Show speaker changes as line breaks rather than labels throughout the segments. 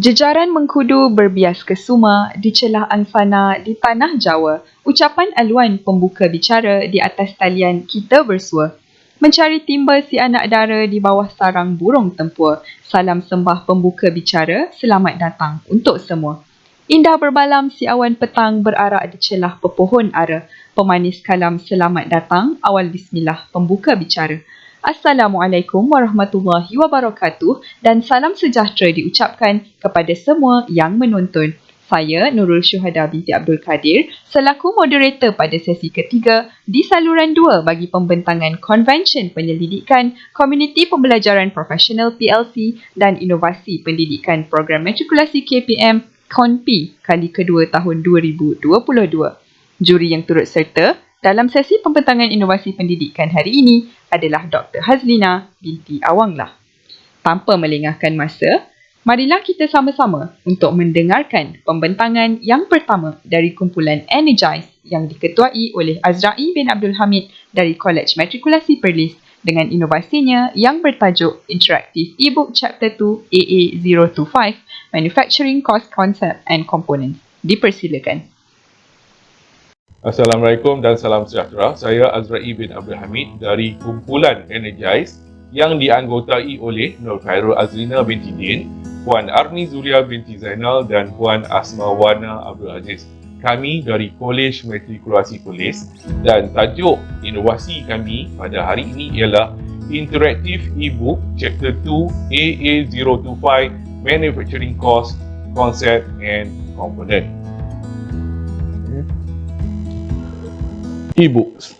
Jejaran mengkudu berbias ke Suma, dicelah angsana di tanah Jawa. Ucapan aluan pembuka bicara di atas talian kita bersua. Mencari timba si anak dara di bawah sarang burung tempur. Salam sembah pembuka bicara, selamat datang untuk semua. Indah berbalam si awan petang berarak di celah pepohon ara. Pemanis kalam selamat datang, awal bismillah pembuka bicara. Assalamualaikum warahmatullahi wabarakatuh dan salam sejahtera diucapkan kepada semua yang menonton. Saya Nurul Syuhada binti Abdul Kadir selaku moderator pada sesi ketiga di saluran 2 bagi pembentangan Konvensyen Penyelidikan Komuniti Pembelajaran Profesional PLC dan Inovasi Pendidikan Program Matrikulasi KPM KONPI kali kedua tahun 2022. Juri yang turut serta dalam sesi pembentangan inovasi pendidikan hari ini adalah Dr. Hazlina binti Awanglah. Tanpa melengahkan masa, marilah kita sama-sama untuk mendengarkan pembentangan yang pertama dari kumpulan Energize yang diketuai oleh Azra'i bin Abdul Hamid dari College Matrikulasi Perlis dengan inovasinya yang bertajuk Interactive eBook Chapter 2 AA025 Manufacturing Cost Concept and Components. Dipersilakan.
Assalamualaikum dan salam sejahtera. Saya Azra'i bin Abdul Hamid dari kumpulan Energize yang dianggotai oleh Nur Khairul Azlina binti Din, Puan Arni Zulia binti Zainal dan Puan Asma Wana Abdul Aziz. Kami dari College Matrikulasi Perlis dan tajuk inovasi kami pada hari ini ialah Interactive eBook Chapter 2 AA025 Manufacturing Cost, Concept and Component. E-books.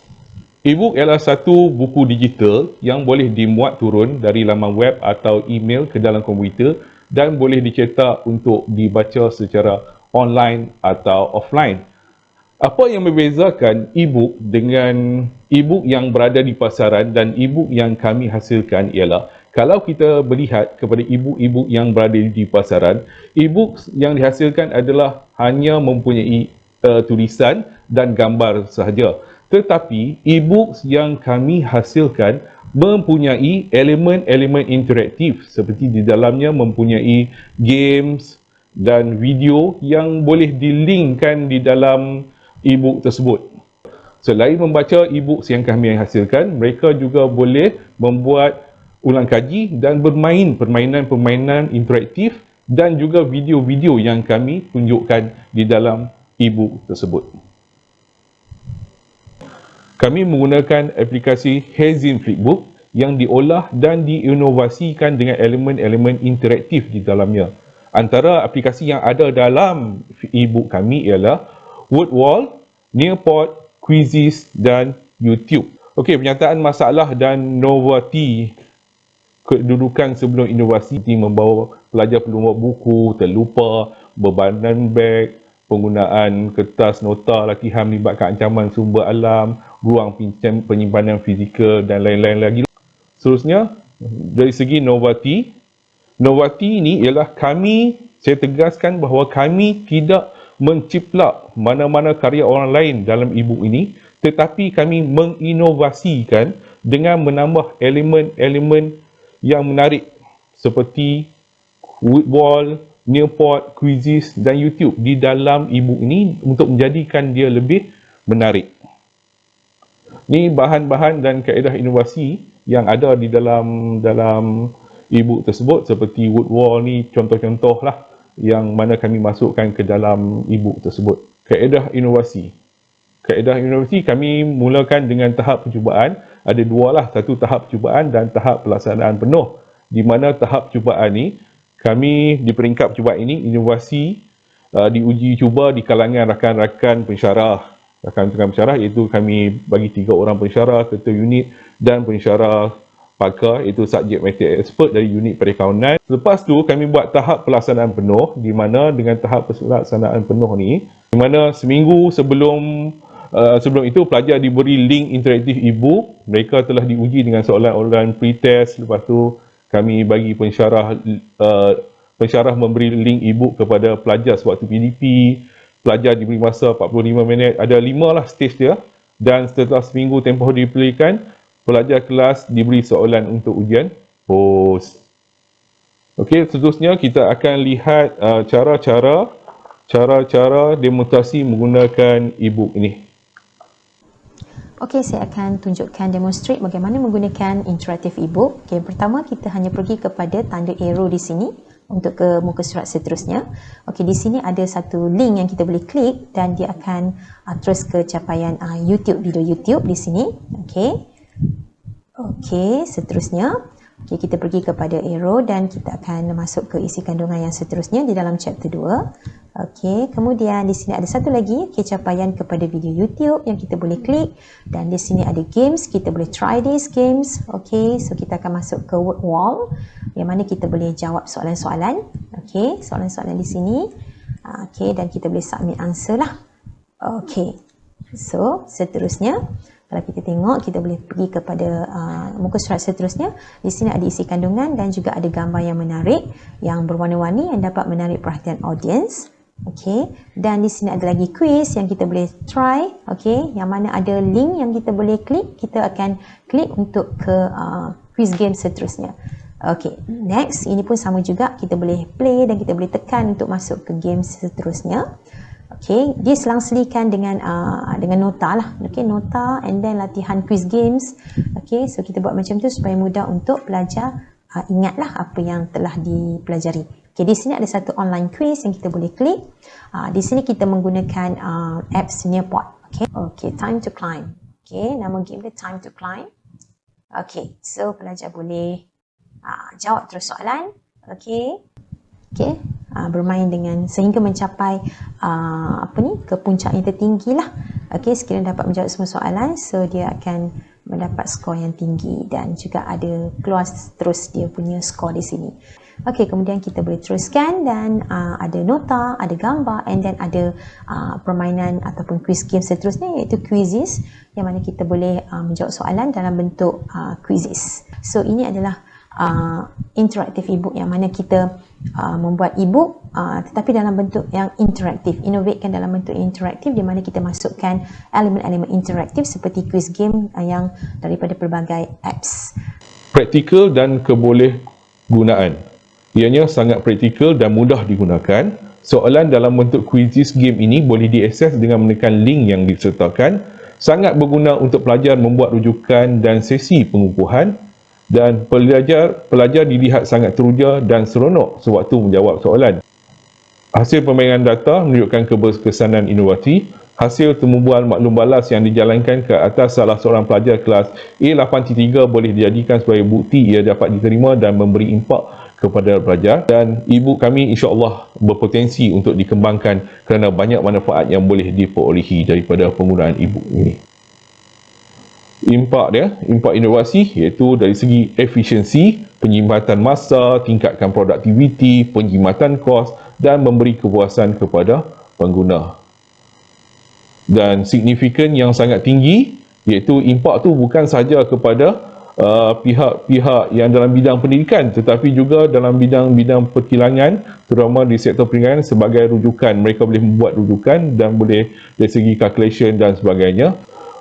E-book ialah satu buku digital yang boleh dimuat turun dari laman web atau email ke dalam komputer dan boleh dicetak untuk dibaca secara online atau offline. Apa yang membezakan e-book dengan e-book yang berada di pasaran dan e-book yang kami hasilkan ialah kalau kita melihat kepada e-book yang berada di pasaran, e-book yang dihasilkan adalah hanya mempunyai tulisan dan gambar sahaja. Tetapi e-books yang kami hasilkan mempunyai elemen-elemen interaktif seperti di dalamnya mempunyai games dan video yang boleh dilinkkan di dalam e-book tersebut. Selain membaca e-books yang kami hasilkan, mereka juga boleh membuat ulang kaji dan bermain permainan-permainan interaktif dan juga video-video yang kami tunjukkan di dalam e-book tersebut. Kami menggunakan aplikasi Hazin Flipbook yang diolah dan diinovasikan dengan elemen-elemen interaktif di dalamnya. Antara aplikasi yang ada dalam e-book kami ialah WordWall, Nearpod, Quizzes dan YouTube. Okey, pernyataan masalah dan novati kedudukan sebelum inovasi membawa pelajar perlu membawa buku, terlupa, bebanan beg, penggunaan kertas nota latihan melibatkan ancaman sumber alam, ruang penyimpanan fizikal dan lain-lain lagi. Seterusnya, dari segi novati ini ialah saya tegaskan bahawa kami tidak menciplak mana-mana karya orang lain dalam e-book ini, tetapi kami menginovasikan dengan menambah elemen-elemen yang menarik seperti WordWall, Nearpod, Quizzes dan YouTube di dalam e-book ini untuk menjadikan dia lebih menarik. Ini bahan-bahan dan kaedah inovasi yang ada di dalam e-book tersebut seperti WordWall ni contoh-contoh lah yang mana kami masukkan ke dalam e-book tersebut. Kaedah inovasi kami mulakan dengan tahap percubaan. Ada dua lah, satu tahap percubaan dan tahap pelaksanaan penuh. Di mana tahap percubaan ni kami di peringkat percubaan ini inovasi diuji cuba di kalangan rakan-rakan pensyarah. Rakan-rakan pensyarah iaitu kami bagi 3 orang pensyarah, ketua unit dan pensyarah pakar iaitu subjek matter expert dari unit perakaunan. Lepas tu kami buat tahap pelaksanaan penuh di mana dengan tahap pelaksanaan penuh ni di mana seminggu sebelum itu pelajar diberi link interaktif e-book. Mereka telah diuji dengan soalan-soalan pre-test. Lepas tu kami bagi pensyarah memberi link e-book kepada pelajar sewaktu PDP. Pelajar diberi masa 45 minit. Ada 5 lah stage dia. Dan setelah seminggu tempoh diberikan, pelajar kelas diberi soalan untuk ujian post. Okey, seterusnya kita akan lihat cara-cara demonstrasi menggunakan e-book ini.
Okey, saya akan tunjukkan demonstrate bagaimana menggunakan interaktif e-book. Okey, pertama kita hanya pergi kepada tanda arrow di sini untuk ke muka surat seterusnya. Okey, di sini ada satu link yang kita boleh klik dan dia akan terus ke capaian YouTube, video YouTube di sini. Okey. Okey, seterusnya okay, kita pergi kepada arrow dan kita akan masuk ke isi kandungan yang seterusnya di dalam chapter 2. Okey, kemudian di sini ada satu lagi, okay, capaian kepada video YouTube yang kita boleh klik, dan di sini ada games, kita boleh try these games. Okey, so kita akan masuk ke word wall yang mana kita boleh jawab soalan-soalan. Okey, soalan-soalan di sini. Okey, dan kita boleh submit answer lah. Okey. So, seterusnya kalau kita tengok, kita boleh pergi kepada muka surat seterusnya. Di sini ada isi kandungan dan juga ada gambar yang menarik, yang berwarna-warni yang dapat menarik perhatian audience. Okey, dan di sini ada lagi quiz yang kita boleh try. Okey, yang mana ada link yang kita boleh klik. Kita akan klik untuk ke quiz game seterusnya. Okey, next, ini pun sama juga. Kita boleh play dan kita boleh tekan untuk masuk ke game seterusnya. Okey, dia selang-selikan dengan nota lah. Okey, nota and then latihan quiz games. Okey, so kita buat macam tu supaya mudah untuk pelajar ingatlah apa yang telah dipelajari. Okey, di sini ada satu online quiz yang kita boleh klik. Di sini kita menggunakan apps Nearpod. Okey, okay, time to climb. Okey, nama game dia time to climb. Okey, so pelajar boleh jawab terus soalan. Okey. Okey, bermain dengan sehingga mencapai ke puncak yang tertinggi lah. Okey, sekiranya dapat menjawab semua soalan, so dia akan mendapat skor yang tinggi dan juga ada keluar terus dia punya skor di sini. Okey, kemudian kita boleh teruskan dan ada nota, ada gambar and then ada permainan ataupun quiz game seterusnya iaitu quizzes yang mana kita boleh menjawab soalan dalam bentuk quizzes. So ini adalah interaktif e-book yang mana kita membuat e-book tetapi dalam bentuk yang interaktif, innovatekan dalam bentuk interaktif di mana kita masukkan elemen-elemen interaktif seperti quiz game yang daripada pelbagai apps.
Praktikal dan kebolehgunaan. Ianya sangat praktikal dan mudah digunakan. Soalan dalam bentuk quizzes game ini boleh diakses dengan menekan link yang disertakan. Sangat berguna untuk pelajar membuat rujukan dan sesi pengukuhan. Dan pelajar dilihat sangat teruja dan seronok sewaktu menjawab soalan. Hasil permainan data menunjukkan keberkesanan inovasi. Hasil temubual maklum balas yang dijalankan ke atas salah seorang pelajar kelas A83 boleh dijadikan sebagai bukti ia dapat diterima dan memberi impak kepada pelajar. Dan e-book kami insya-Allah berpotensi untuk dikembangkan kerana banyak manfaat yang boleh diperolehi daripada penggunaan e-book ini. Impak inovasi iaitu dari segi efisiensi, penjimatan masa, tingkatkan produktiviti, penjimatan kos dan memberi kepuasan kepada pengguna. Dan signifikan yang sangat tinggi iaitu impak tu bukan sahaja kepada pihak-pihak yang dalam bidang pendidikan tetapi juga dalam bidang-bidang perkilangan terutama di sektor perniagaan sebagai rujukan. Mereka boleh membuat rujukan dan boleh dari segi calculation dan sebagainya.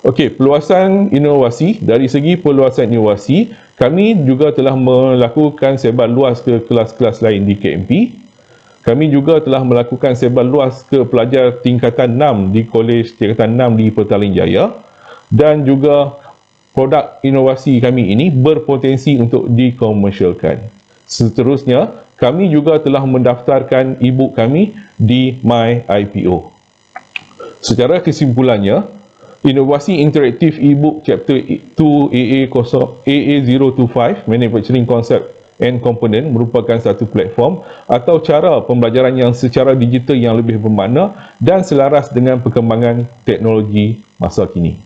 Okey, peluasan inovasi. Dari segi peluasan inovasi, kami juga telah melakukan sebar luas ke kelas-kelas lain di KMP. Kami juga telah melakukan sebar luas ke pelajar tingkatan 6 di Kolej Tingkatan 6 di Petaling Jaya. Dan juga produk inovasi kami ini berpotensi untuk dikomersialkan. Seterusnya, kami juga telah mendaftarkan e-book kami di MyIPO. Secara kesimpulannya, inovasi interaktif e-book chapter 2 AA025 Manufacturing Concept and Component merupakan satu platform atau cara pembelajaran yang secara digital yang lebih bermakna dan selaras dengan perkembangan teknologi masa kini.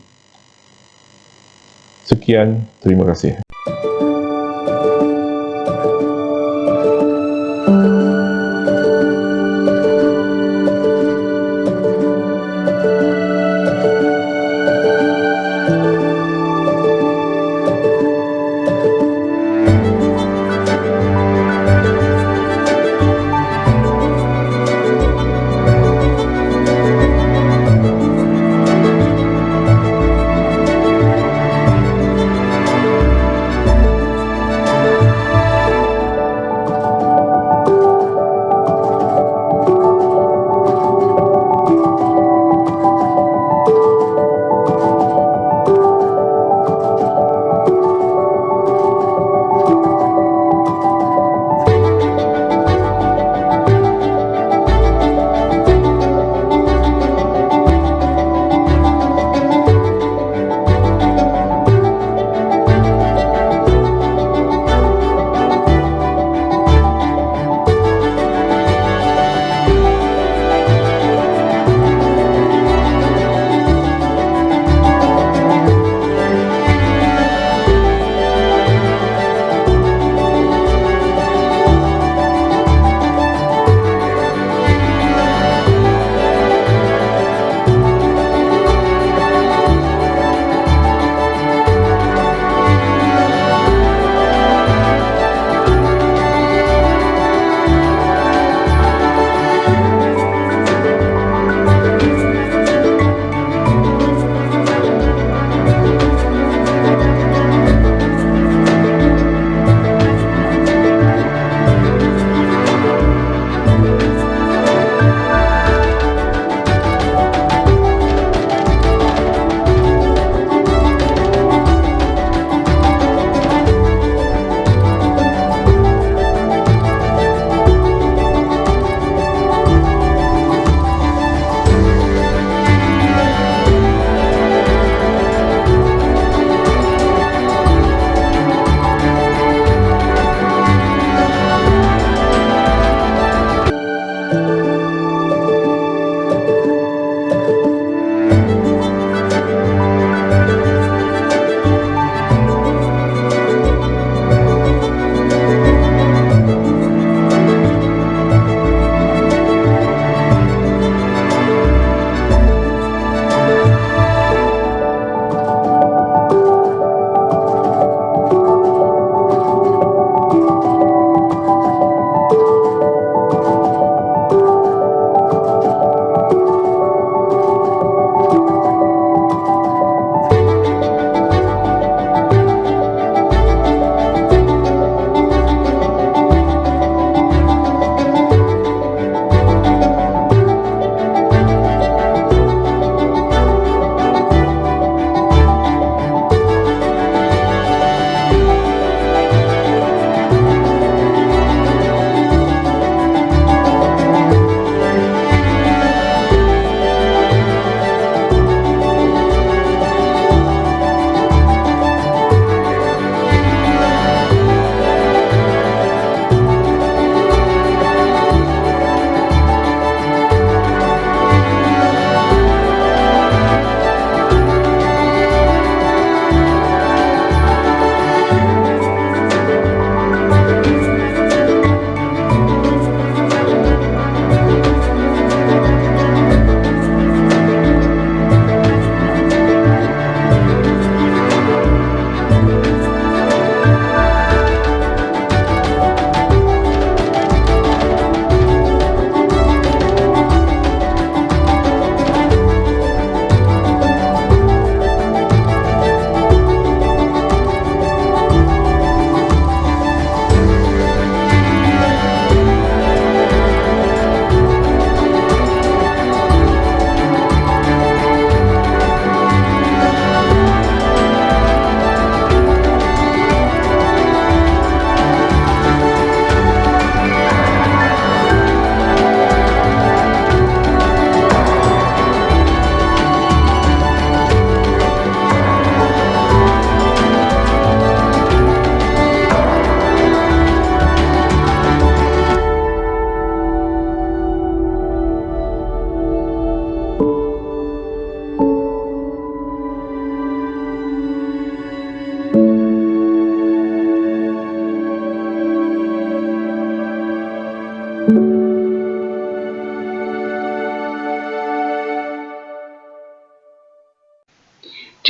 Sekian, terima kasih.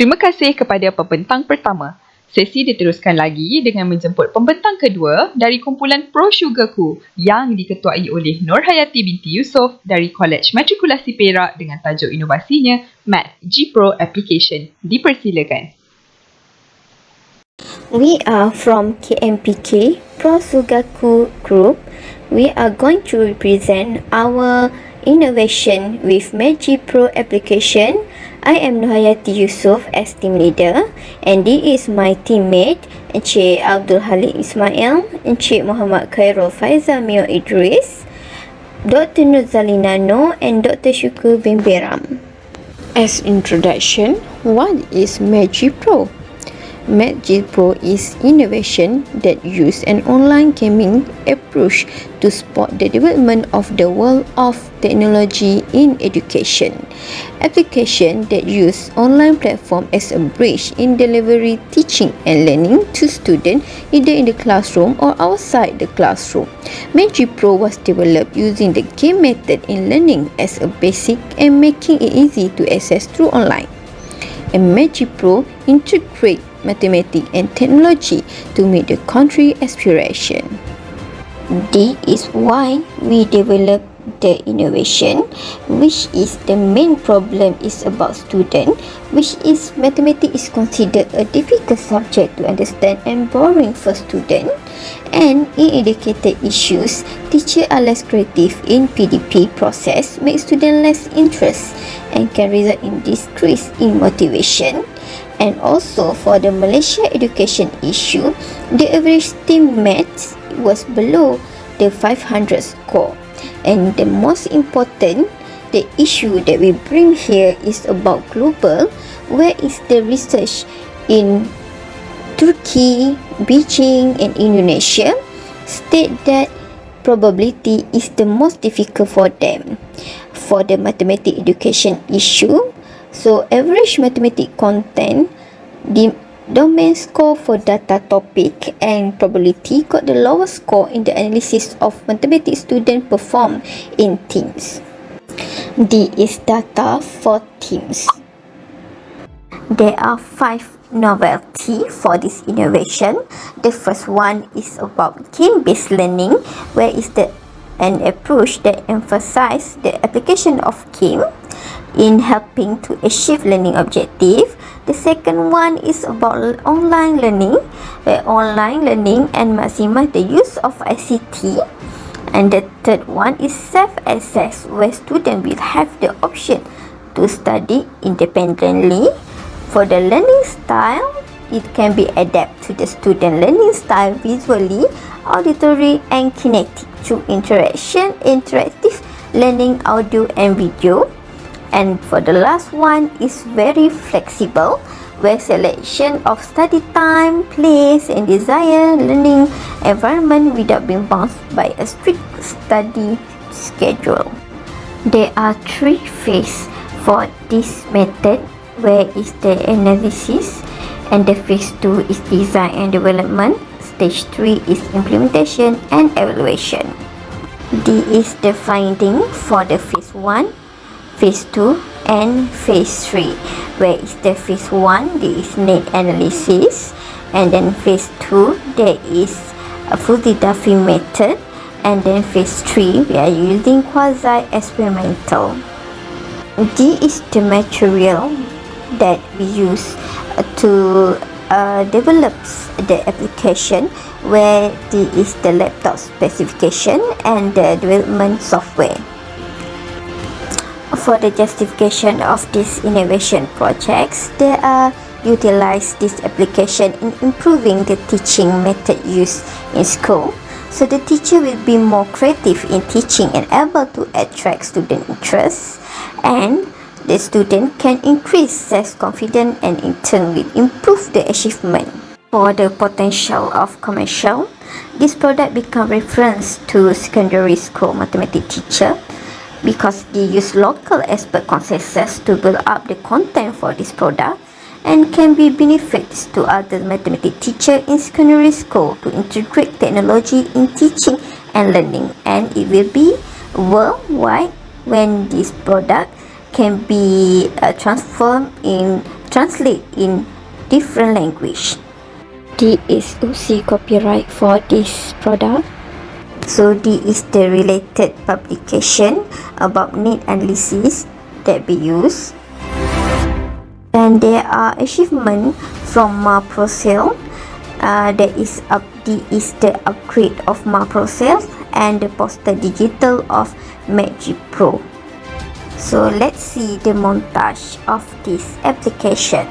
Terima kasih kepada pembentang pertama. Sesi diteruskan lagi dengan menjemput pembentang kedua dari kumpulan Pro Sugarku yang diketuai oleh Nur Hayati binti Yusof dari Kolej Matrikulasi Perak dengan tajuk inovasinya Math G Pro Application. Dipersilakan.
We are from KMPK Pro Sugarku Group. We are going to represent our innovation with Magic Pro application. I am Nohayati Yusof as team leader, and this is my teammate Encik Abdul Halik Ismail, Encik Muhammad Khairul Faizal Mio Idris, Dr. Nuzalina Noor and Dr. Syukur bin Beram.
As introduction, what is Magic Pro? Magic Pro is innovation that use an online gaming approach to support the development of the world of technology in education. Application that use online platform as a bridge in delivery teaching and learning to students either in the classroom or outside the classroom. Magic Pro was developed using the game method in learning as a basic and making it easy to access through online. And Magic Pro integrate mathematics and technology to meet the country aspiration.
This is why we develop the innovation, which is the main problem is about student, which is mathematics is considered a difficult subject to understand and boring for student. And in educated issues, teachers are less creative in PDP process, make student less interest and can result in decrease in motivation. And also for the Malaysia education issue, the average STEM maths was below the 500 score. And the most important, the issue that we bring here is about global, where is the research in Turkey, Beijing and Indonesia state that probability is the most difficult for them. For the mathematics education issue, so average mathematics content, the domain score for data topic and probability got the lowest score in the analysis of mathematics student perform in teams. D is data for teams. There are 5 novelty for this innovation. The first one is about game-based learning, where is an approach that emphasizes the application of game in helping to achieve learning objective. The second one is about online learning, where online learning and maximize the use of ICT. And the third one is self-access, where students will have the option to study independently. For the learning style, it can be adapted to the student learning style visually, auditory and kinetic through interaction, interactive learning, audio and video. And for the last one is very flexible, where selection of study time, place and desired learning environment without being bound by a strict study schedule. There are 3 phases for this method, where is the analysis, and the phase 2 is design and development, stage 3 is implementation and evaluation. D is the finding for the phase 1, phase 2 and phase 3, where is the phase 1 there is need analysis, and then phase 2 there is a fuzzy Duffy method, and then phase 3 we are using quasi experimental. D is the material that we use to develop the application, where D is the laptop specification and the development software. For the justification of these innovation projects, they are utilize this application in improving the teaching method used in school, so the teacher will be more creative in teaching and able to attract student interest, and the student can increase self-confidence and in turn will improve the achievement. For the potential of commercial, this product become reference to secondary school mathematics teacher, because they use local expert consensus to build up the content for this product, and can be benefits to other mathematics teacher in secondary school to integrate technology in teaching and learning, and it will be worldwide when this product can be transformed in translate in different language. D is UC copyright for this product. So D is the related publication about need analysis that we use. And there are achievement from MaProCell. D is the upgrade of MaProCell and the poster digital of Magic Pro. So let's see the montage of this application.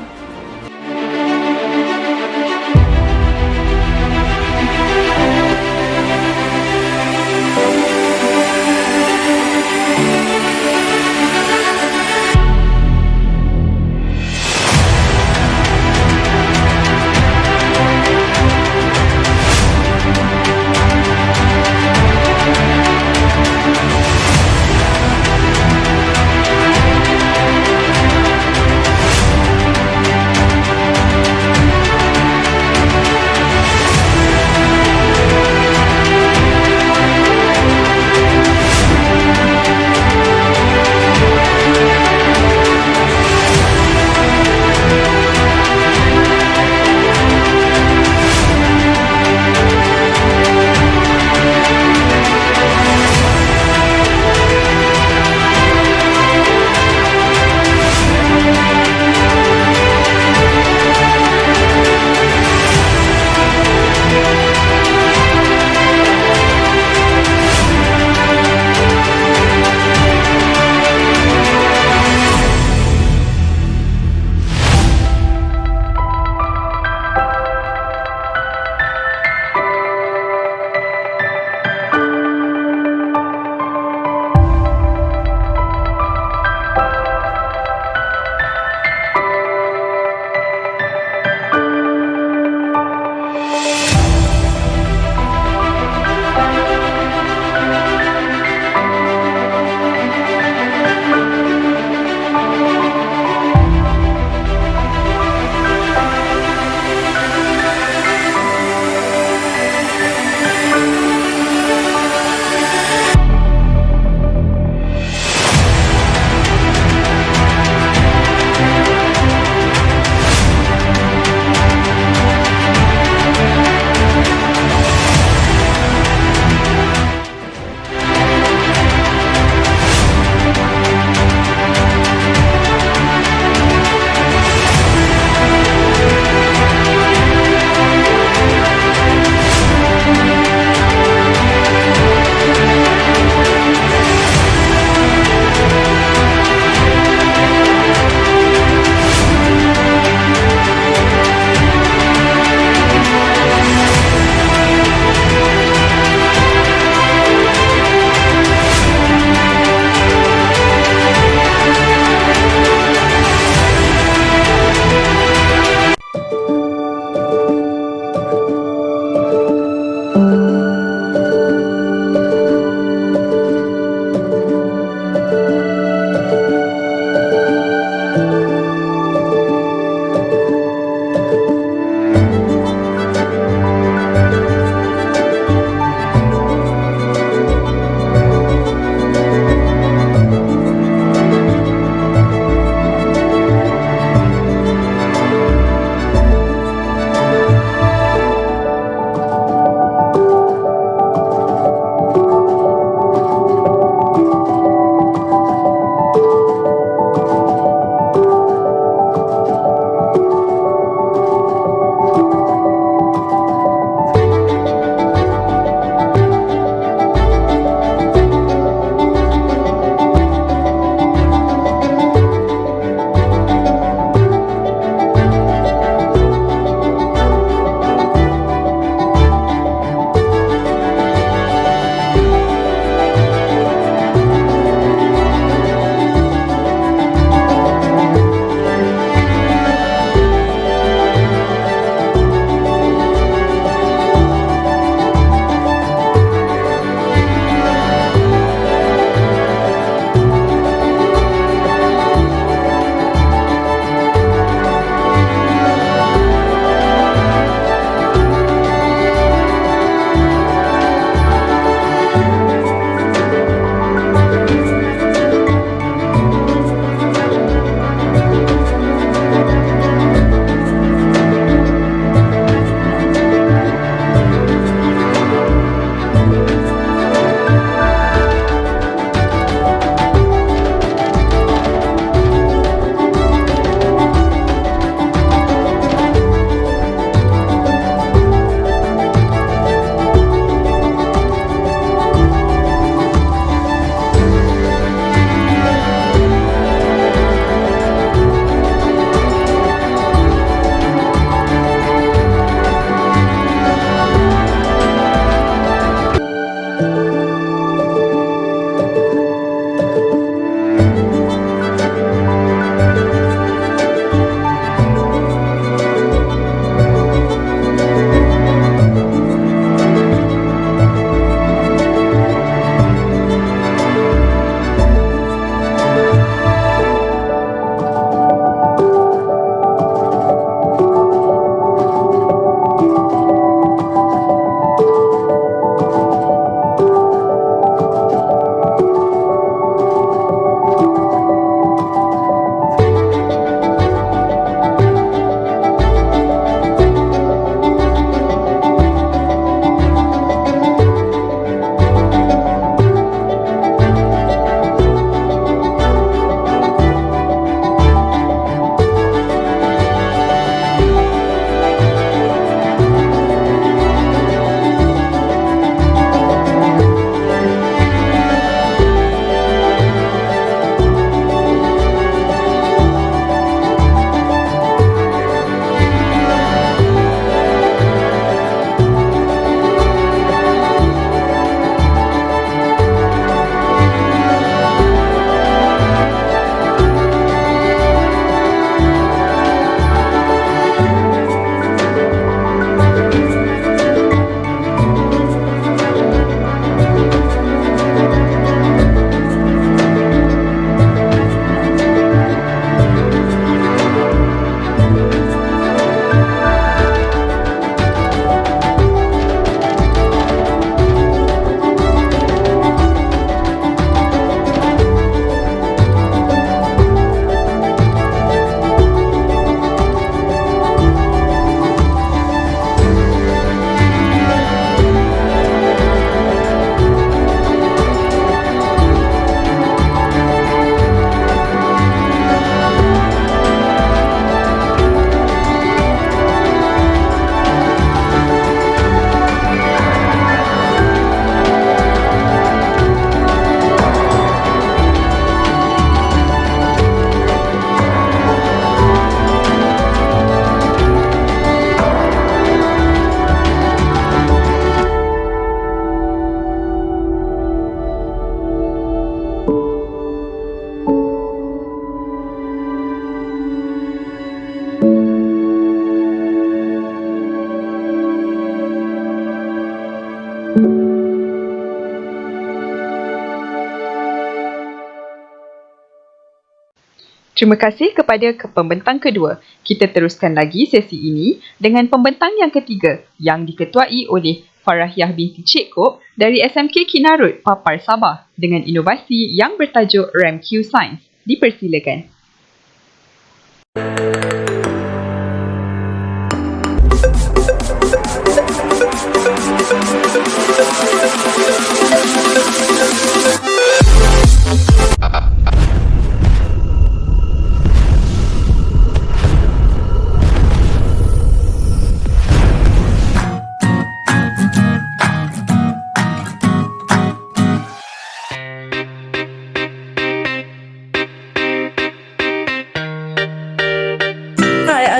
Terima kasih kepada pembentang kedua. Kita teruskan lagi sesi ini dengan pembentang yang ketiga yang diketuai oleh Farahiah binti Cik Kop dari SMK Kinarut, Papar Sabah dengan inovasi yang bertajuk RamQ Science. Dipersilakan.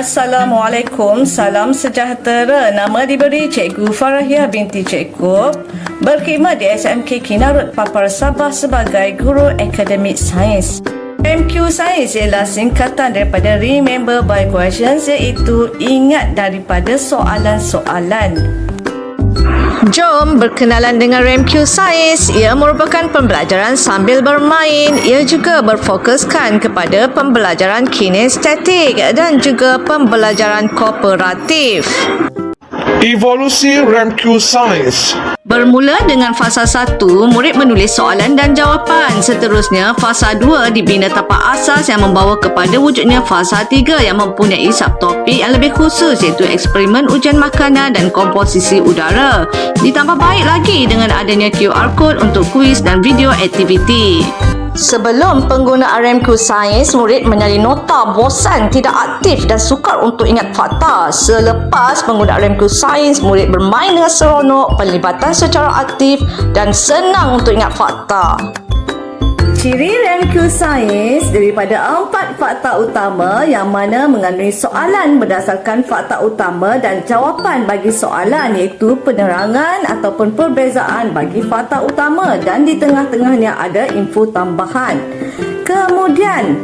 Assalamualaikum, salam sejahtera. Nama diberi Cikgu Farahiah binti Cik Kop, berkhidmat di SMK Kinarut, Papar Sabah sebagai Guru Akademik Sains. RamQ Sains ialah singkatan daripada Remember by Questions, iaitu ingat daripada soalan-soalan. Jom berkenalan dengan RamQ Sains. Ia merupakan pembelajaran sambil bermain. Ia juga berfokuskan kepada pembelajaran kinestetik dan juga pembelajaran kooperatif.
Evolusi RamQ Science.
Bermula dengan fasa 1, murid menulis soalan dan jawapan. Seterusnya, fasa 2 dibina tapak asas yang membawa kepada wujudnya fasa 3 yang mempunyai subtopik yang lebih khusus, iaitu eksperimen ujian makanan dan komposisi udara. Ditambah baik lagi dengan adanya QR code untuk kuis dan video aktiviti. Sebelum penggunaan RamQ Science, murid menyalin nota, bosan, tidak aktif dan sukar untuk ingat fakta. Selepas penggunaan RamQ Science, murid bermain dengan seronok, pelibatan secara aktif dan senang untuk ingat fakta. Ciri RamQ Science daripada 4 fakta utama yang mana mengandungi soalan berdasarkan fakta utama dan jawapan bagi soalan, iaitu penerangan ataupun perbezaan bagi fakta utama, dan di tengah-tengahnya ada info tambahan. Kemudian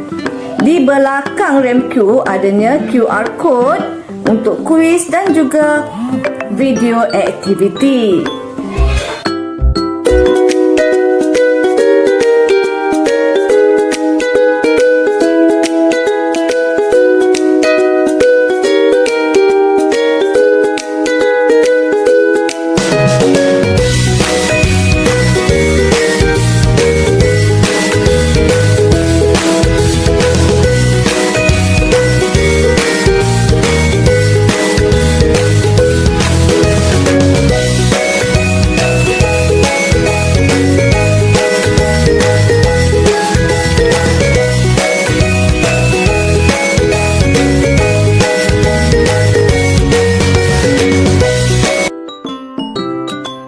di belakang RamQ adanya QR code untuk kuis dan juga video aktiviti.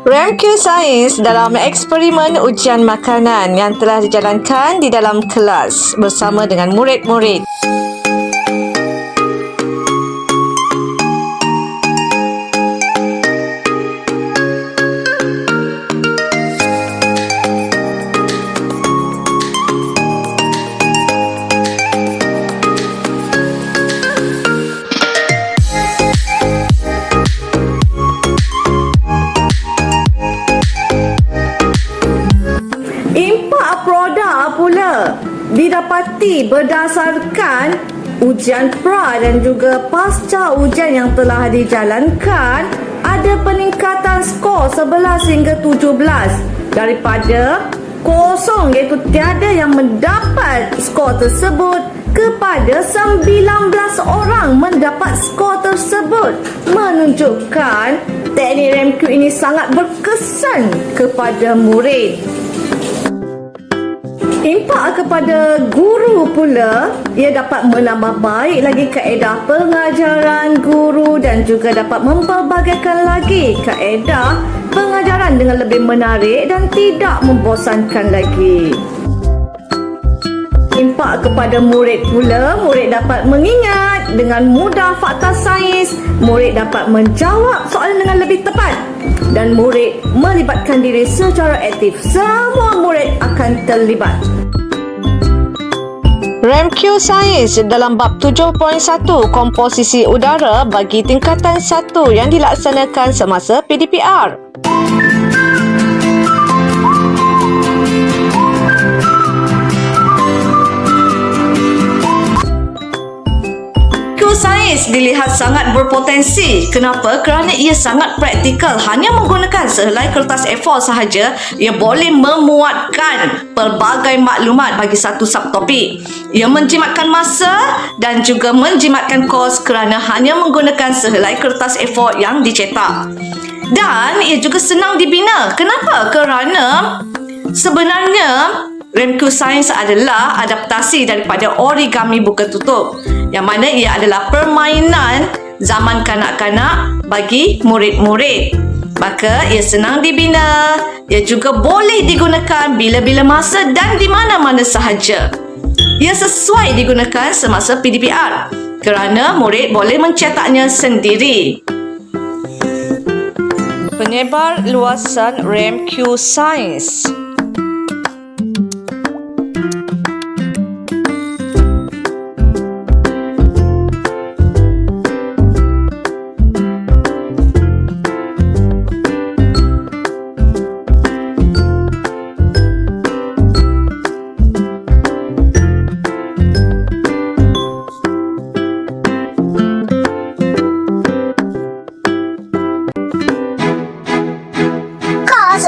RamQ Science dalam eksperimen ujian makanan yang telah dijalankan di dalam kelas bersama dengan murid-murid. Didapati berdasarkan ujian pra dan juga pasca ujian yang telah dijalankan, ada peningkatan skor 11 hingga 17 daripada kosong, iaitu tiada yang mendapat skor tersebut, kepada 19 orang mendapat skor tersebut, menunjukkan teknik RamQ ini sangat berkesan kepada murid. Impak kepada guru pula, ia dapat menambah baik lagi kaedah pengajaran guru dan juga dapat mempelbagaikan lagi kaedah pengajaran dengan lebih menarik dan tidak membosankan lagi. Impak kepada murid pula, murid dapat mengingat dengan mudah fakta sains, murid dapat menjawab soalan dengan lebih tepat dan murid melibatkan diri secara aktif. Semua murid akan terlibat. RamQ Science dalam bab 7.1 komposisi udara bagi tingkatan 1 yang dilaksanakan semasa PDPR. Science dilihat sangat berpotensi. Kenapa? Kerana ia sangat praktikal. Hanya menggunakan sehelai kertas A4 sahaja, ia boleh memuatkan pelbagai maklumat bagi satu subtopik. Ia menjimatkan masa dan juga menjimatkan kos kerana hanya menggunakan sehelai kertas A4 yang dicetak. Dan ia juga senang dibina. Kenapa? Kerana sebenarnya RamQ Science adalah adaptasi daripada origami buka tutup, yang mana ia adalah permainan zaman kanak-kanak bagi murid-murid. Maka ia senang dibina, ia juga boleh digunakan bila-bila masa dan di mana-mana sahaja. Ia sesuai digunakan semasa PDPR kerana murid boleh mencetaknya sendiri. Penyebar luasan RamQ Science.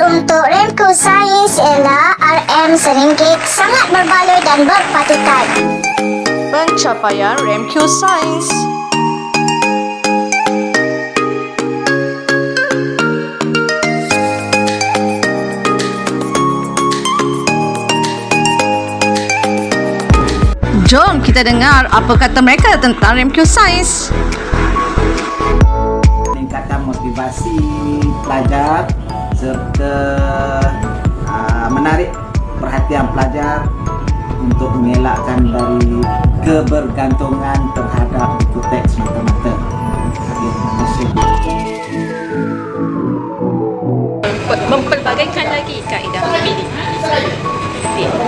Untuk RamQ Science ialah RM RM sangat berbaloi dan berpatutan.
Pencapaian RamQ Science. Jom kita dengar apa kata mereka tentang RamQ Science.
Meningkatkan motivasi pelajar serta menarik perhatian pelajar untuk mengelakkan dari kebergantungan terhadap buku teks semata-mata. Terima kasih.
Mempelbagaikan lagi kaedah PDP.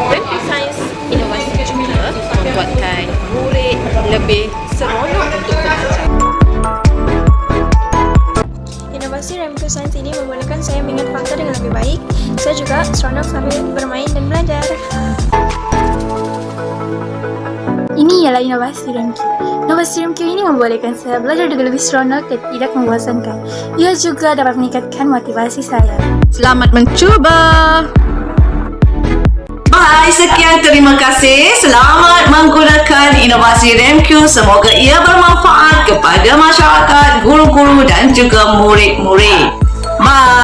RamQ Science inovasi juga membuatkan murid lebih seronok untuk belajar.
Inovasi RamQ Science ini membolehkan saya mengingat fakta dengan lebih baik. Saya juga seronok sambil bermain dan belajar. Ini ialah inovasi RamQ. Inovasi RamQ ini membolehkan saya belajar dengan lebih seronok dan tidak membosankan. Ia juga dapat meningkatkan motivasi saya.
Selamat mencuba. Bye, sekian, terima kasih. Selamat menggunakan inovasi RamQ. Semoga ia bermanfaat kepada masyarakat, guru-guru dan juga murid-murid. Bye.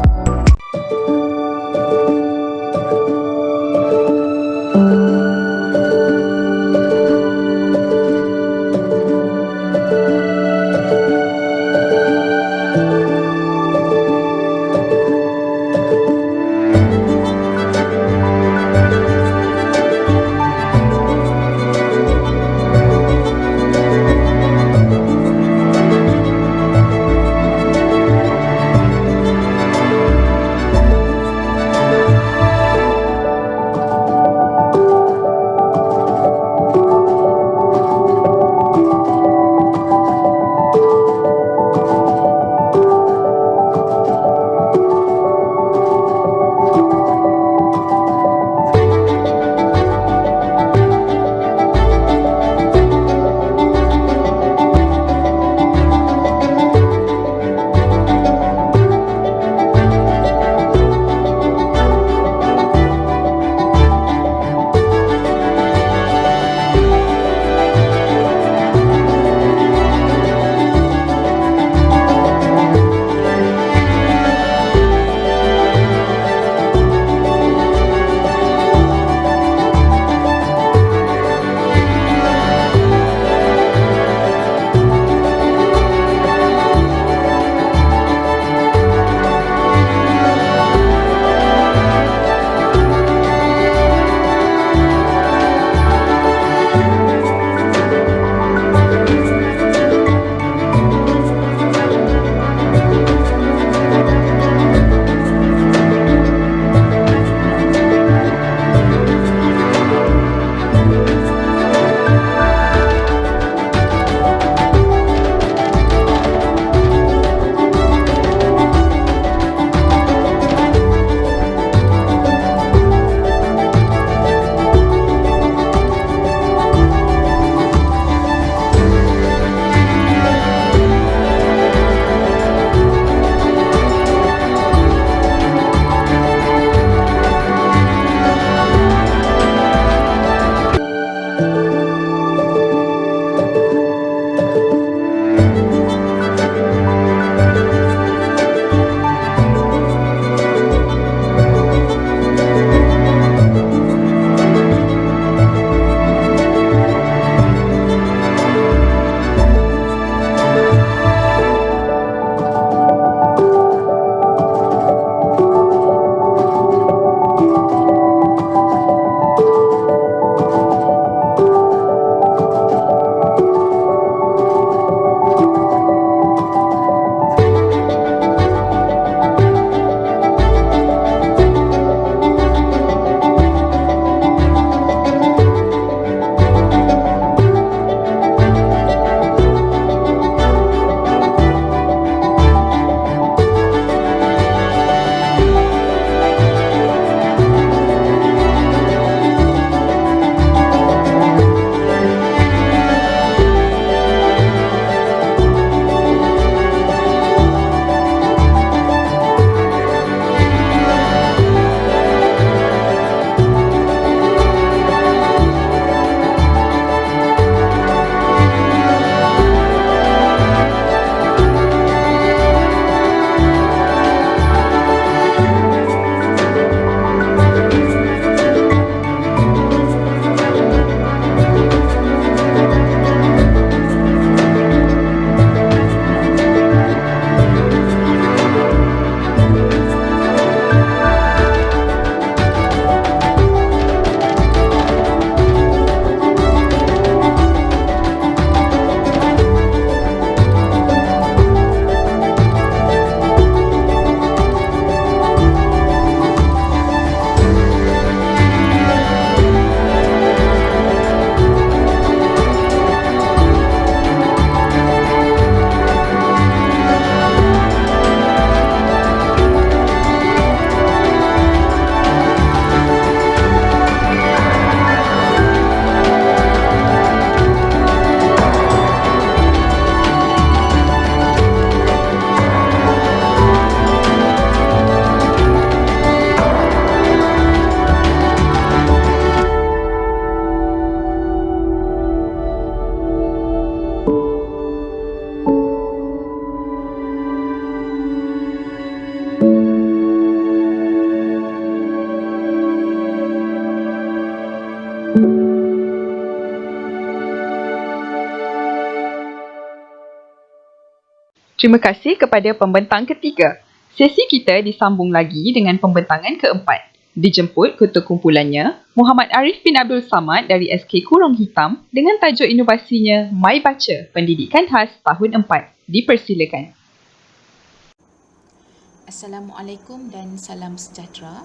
Terima kasih kepada pembentang ketiga. Sesi kita disambung lagi dengan pembentangan keempat. Dijemput ketua kumpulannya, Muhammad Arif bin Abdul Samad dari SK Kurung Hitam dengan tajuk inovasinya My Baca Pendidikan Khas Tahun 4. Dipersilakan.
Assalamualaikum dan salam sejahtera.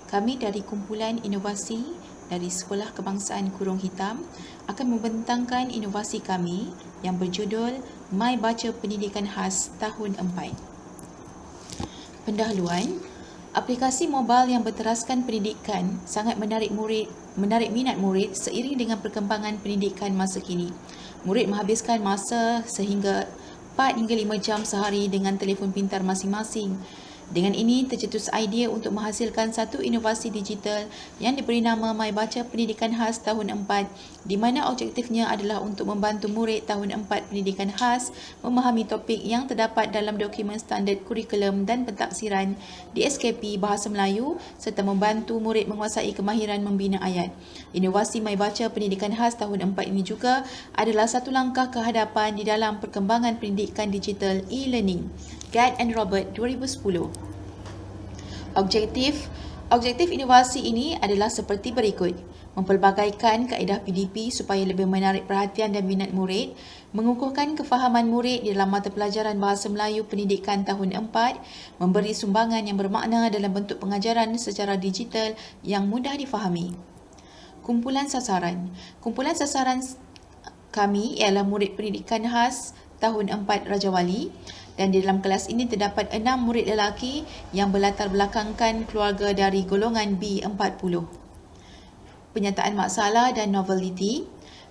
Kami dari kumpulan inovasi dari Sekolah Kebangsaan Kurung Hitam akan membentangkan inovasi kami yang berjudul My Baca Pendidikan Khas Tahun 4. Pendahuluan, aplikasi mobile yang berteraskan pendidikan sangat menarik minat murid seiring dengan perkembangan pendidikan masa kini. Murid menghabiskan masa sehingga 4 hingga 5 jam sehari dengan telefon pintar masing-masing. Dengan ini, tercetus idea untuk menghasilkan satu inovasi digital yang diberi nama My Baca Pendidikan Khas Tahun 4, di mana objektifnya adalah untuk membantu murid Tahun 4 Pendidikan Khas memahami topik yang terdapat dalam dokumen standard kurikulum dan pentaksiran di SKP Bahasa Melayu serta membantu murid menguasai kemahiran membina ayat. Inovasi My Baca Pendidikan Khas Tahun 4 ini juga adalah satu langkah ke hadapan di dalam perkembangan pendidikan digital e-learning. Guide and Robert 2010. Objektif inovasi ini adalah seperti berikut: mempelbagaikan kaedah PDP supaya lebih menarik perhatian dan minat murid, mengukuhkan kefahaman murid di dalam mata pelajaran Bahasa Melayu Pendidikan Tahun 4, memberi sumbangan yang bermakna dalam bentuk pengajaran secara digital yang mudah difahami. Kumpulan sasaran kami ialah murid pendidikan khas Tahun 4 Raja Wali, dan di dalam kelas ini terdapat 6 murid lelaki yang berlatar belakangkan keluarga dari golongan B40. Penyataan masalah dan novelty.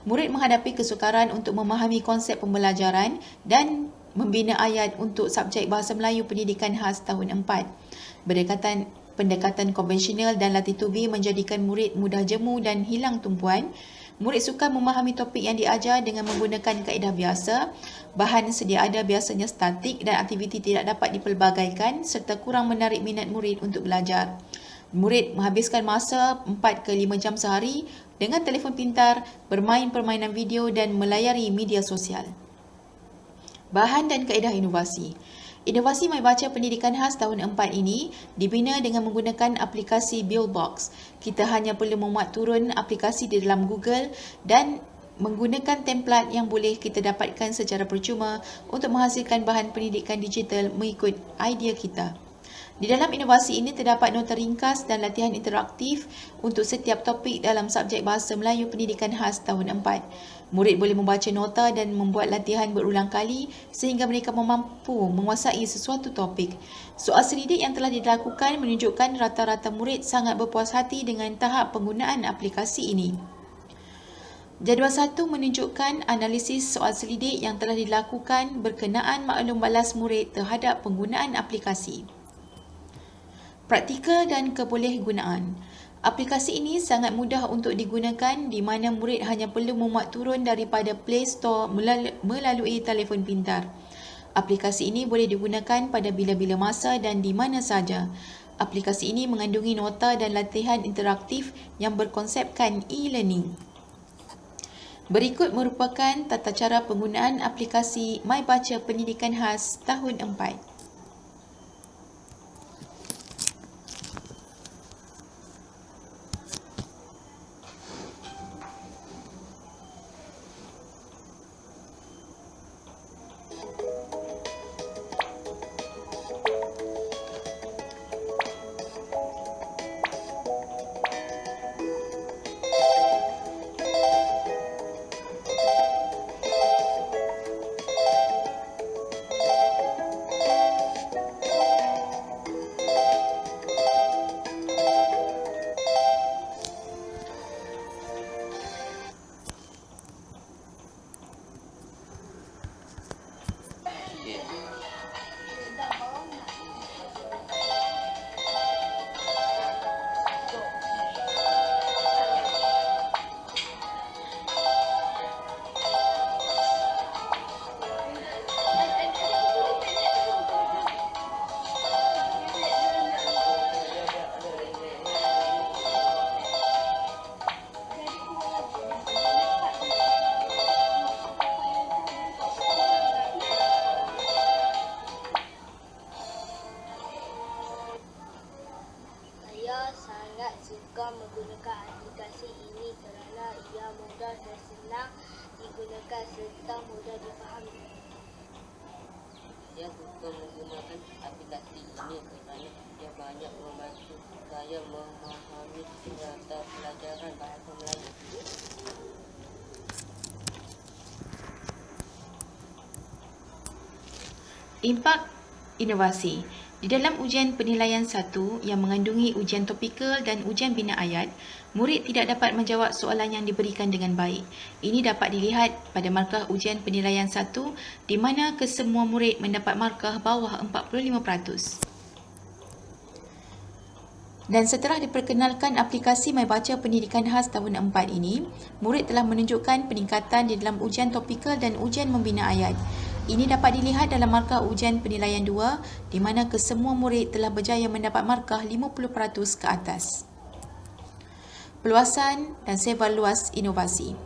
Murid menghadapi kesukaran untuk memahami konsep pembelajaran dan membina ayat untuk subjek Bahasa Melayu Pendidikan Khas Tahun 4. Pendekatan konvensional dan latih tubi menjadikan murid mudah jemu dan hilang tumpuan. Murid suka memahami topik yang diajar dengan menggunakan kaedah biasa, bahan sedia ada biasanya statik dan aktiviti tidak dapat dipelbagaikan serta kurang menarik minat murid untuk belajar. Murid menghabiskan masa 4 ke 5 jam sehari dengan telefon pintar, bermain permainan video dan melayari media sosial. Bahan dan kaedah inovasi. Inovasi My Baca Pendidikan Khas Tahun 4 ini dibina dengan menggunakan aplikasi Buildbox. Kita hanya perlu memuat turun aplikasi di dalam Google dan menggunakan template yang boleh kita dapatkan secara percuma untuk menghasilkan bahan pendidikan digital mengikut idea kita. Di dalam inovasi ini terdapat nota ringkas dan latihan interaktif untuk setiap topik dalam subjek Bahasa Melayu Pendidikan Khas Tahun 4. Murid boleh membaca nota dan membuat latihan berulang kali sehingga mereka mampu menguasai sesuatu topik. Soal selidik yang telah dilakukan menunjukkan rata-rata murid sangat berpuas hati dengan tahap penggunaan aplikasi ini. Jadual 1 menunjukkan analisis soal selidik yang telah dilakukan berkenaan maklum balas murid terhadap penggunaan aplikasi. Praktikal dan kebolehgunaan. Aplikasi ini sangat mudah untuk digunakan di mana murid hanya perlu memuat turun daripada Play Store melalui telefon pintar. Aplikasi ini boleh digunakan pada bila-bila masa dan di mana saja. Aplikasi ini mengandungi nota dan latihan interaktif yang berkonsepkan e-learning. Berikut merupakan tata cara penggunaan aplikasi My Baca Pendidikan Khas Tahun 4.
ringkas serta mudah dipahami. Saya suka menggunakan aplikasi ini kerana dia banyak membantu saya memahami mata pelajaran bahasa Melayu.
Impak inovasi. Di dalam ujian penilaian 1 yang mengandungi ujian topikal dan ujian bina ayat, murid tidak dapat menjawab soalan yang diberikan dengan baik. Ini dapat dilihat pada markah ujian penilaian 1 di mana kesemua murid mendapat markah bawah 45%. Dan setelah diperkenalkan aplikasi MyBaca Pendidikan Khas tahun 4 ini, murid telah menunjukkan peningkatan di dalam ujian topikal dan ujian membina ayat. Ini dapat dilihat dalam markah ujian penilaian 2 di mana kesemua murid telah berjaya mendapat markah 50% ke atas. Peluasan dan sebar luas inovasi.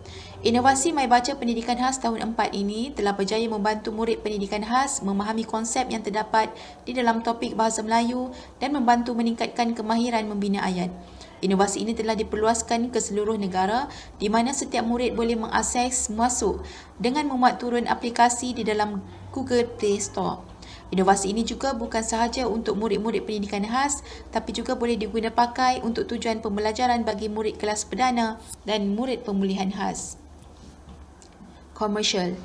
Inovasi MyBaca Pendidikan Khas tahun 4 ini telah berjaya membantu murid pendidikan khas memahami konsep yang terdapat di dalam topik bahasa Melayu dan membantu meningkatkan kemahiran membina ayat. Inovasi ini telah diperluaskan ke seluruh negara di mana setiap murid boleh mengakses masuk dengan memuat turun aplikasi di dalam Google Play Store. Inovasi ini juga bukan sahaja untuk murid-murid pendidikan khas tapi juga boleh diguna pakai untuk tujuan pembelajaran bagi murid kelas perdana dan murid pemulihan khas. Komersial.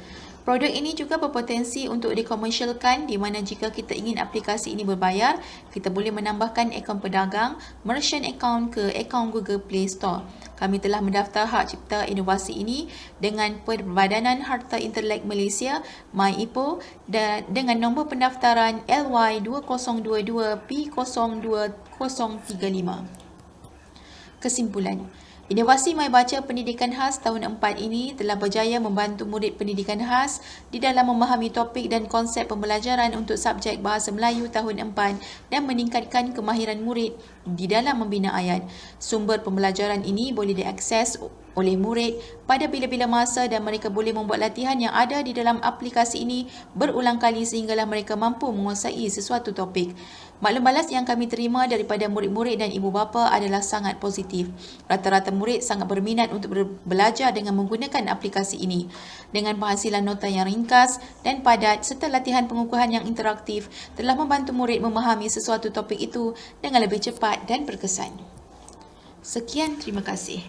Produk ini juga berpotensi untuk dikomersialkan di mana jika kita ingin aplikasi ini berbayar, kita boleh menambahkan akaun pedagang, merchant account ke akaun Google Play Store. Kami telah mendaftar hak cipta inovasi ini dengan Perbadanan Harta Intelek Malaysia, MyIPO, dan dengan nombor pendaftaran LY2022P02035. Kesimpulan. Inovasi MyBaca Pendidikan Khas tahun 4 ini telah berjaya membantu murid pendidikan khas di dalam memahami topik dan konsep pembelajaran untuk subjek Bahasa Melayu tahun 4 dan meningkatkan kemahiran murid di dalam membina ayat. Sumber pembelajaran ini boleh diakses oleh murid pada bila-bila masa dan mereka boleh membuat latihan yang ada di dalam aplikasi ini berulang kali sehinggalah mereka mampu menguasai sesuatu topik. Maklum balas yang kami terima daripada murid-murid dan ibu bapa adalah sangat positif. Rata-rata murid sangat berminat untuk belajar dengan menggunakan aplikasi ini. Dengan penghasilan nota yang ringkas dan padat serta latihan pengukuhan yang interaktif telah membantu murid memahami sesuatu topik itu dengan lebih cepat dan berkesan. Sekian, terima kasih.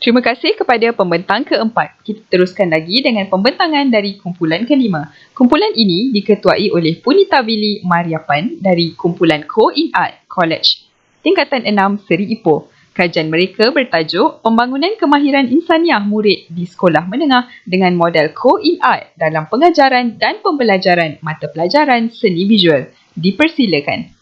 Terima kasih kepada pembentang keempat. Kita teruskan lagi dengan pembentangan dari kumpulan kelima. Kumpulan ini diketuai oleh Punita Billy Mariapan dari kumpulan Co-in Art College tingkatan 6 Seri Ipoh. Kajian mereka bertajuk Pembangunan Kemahiran Insaniah Murid di Sekolah Menengah dengan model Co-in Art dalam pengajaran dan pembelajaran mata pelajaran seni visual. Dipersilakan.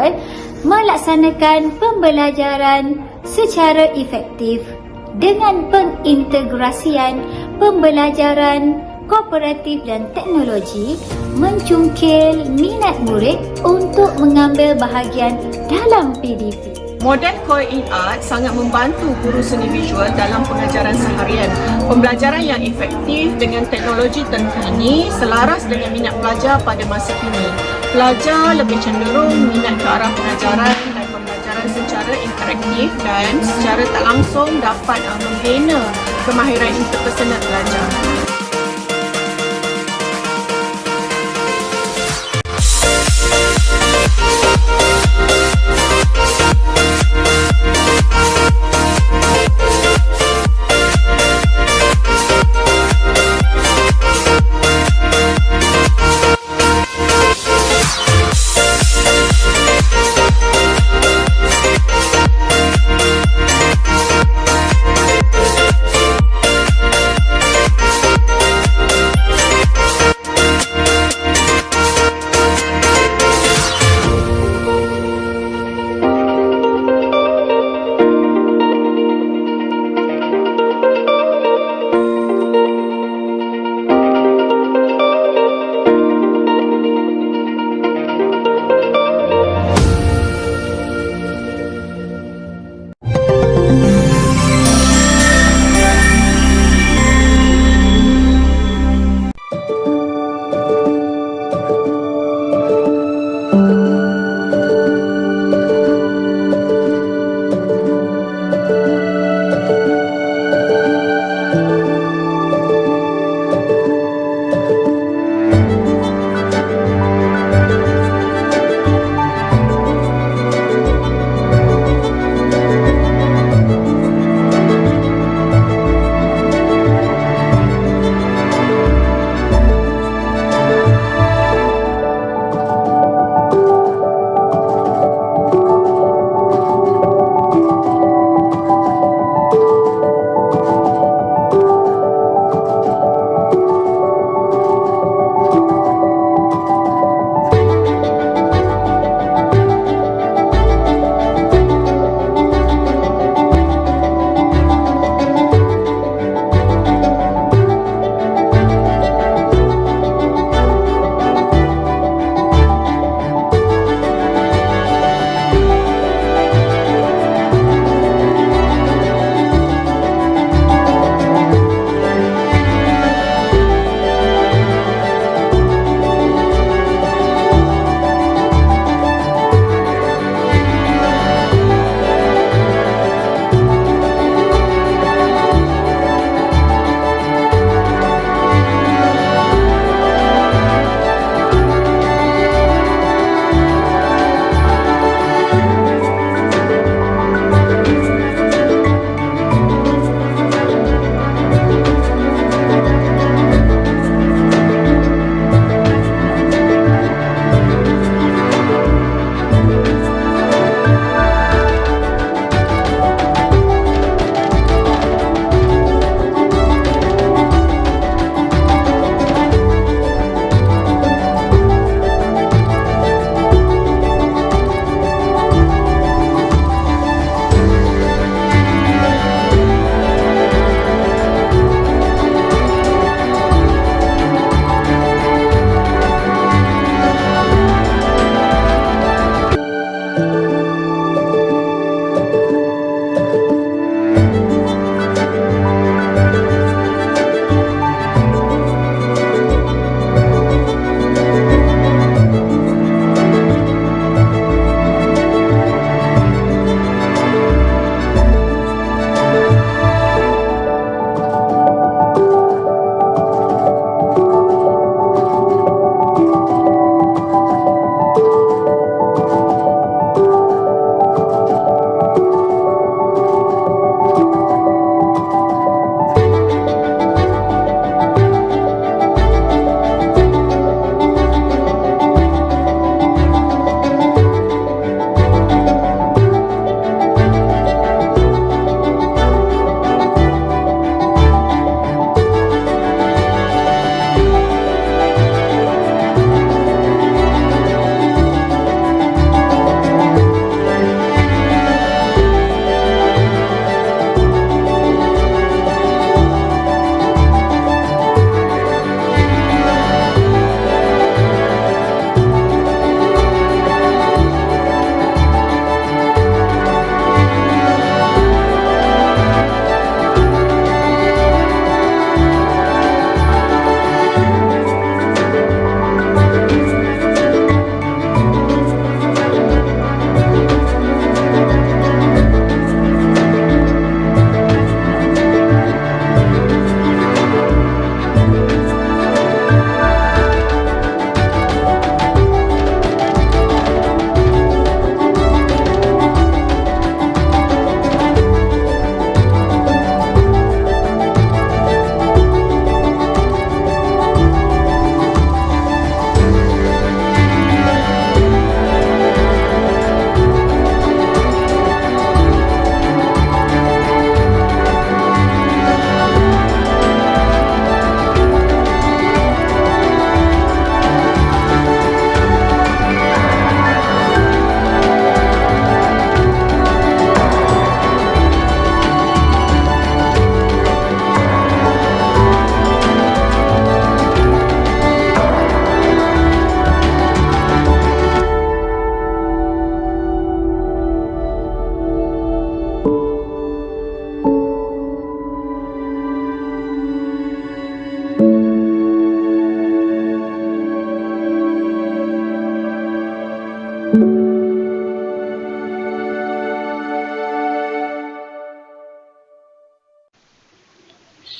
visual melaksanakan pembelajaran secara efektif dengan pengintegrasian pembelajaran kooperatif dan teknologi, mencungkil minat murid untuk mengambil bahagian dalam PDP.
Model Core in Art sangat membantu guru seni visual dalam pengajaran seharian. Pembelajaran yang efektif dengan teknologi terkini selaras dengan minat pelajar pada masa kini. Pelajar lebih cenderung minat ke arah pengajaran dan pembelajaran secara interaktif dan secara tak langsung dapat membina kemahiran interpersonal pelajar.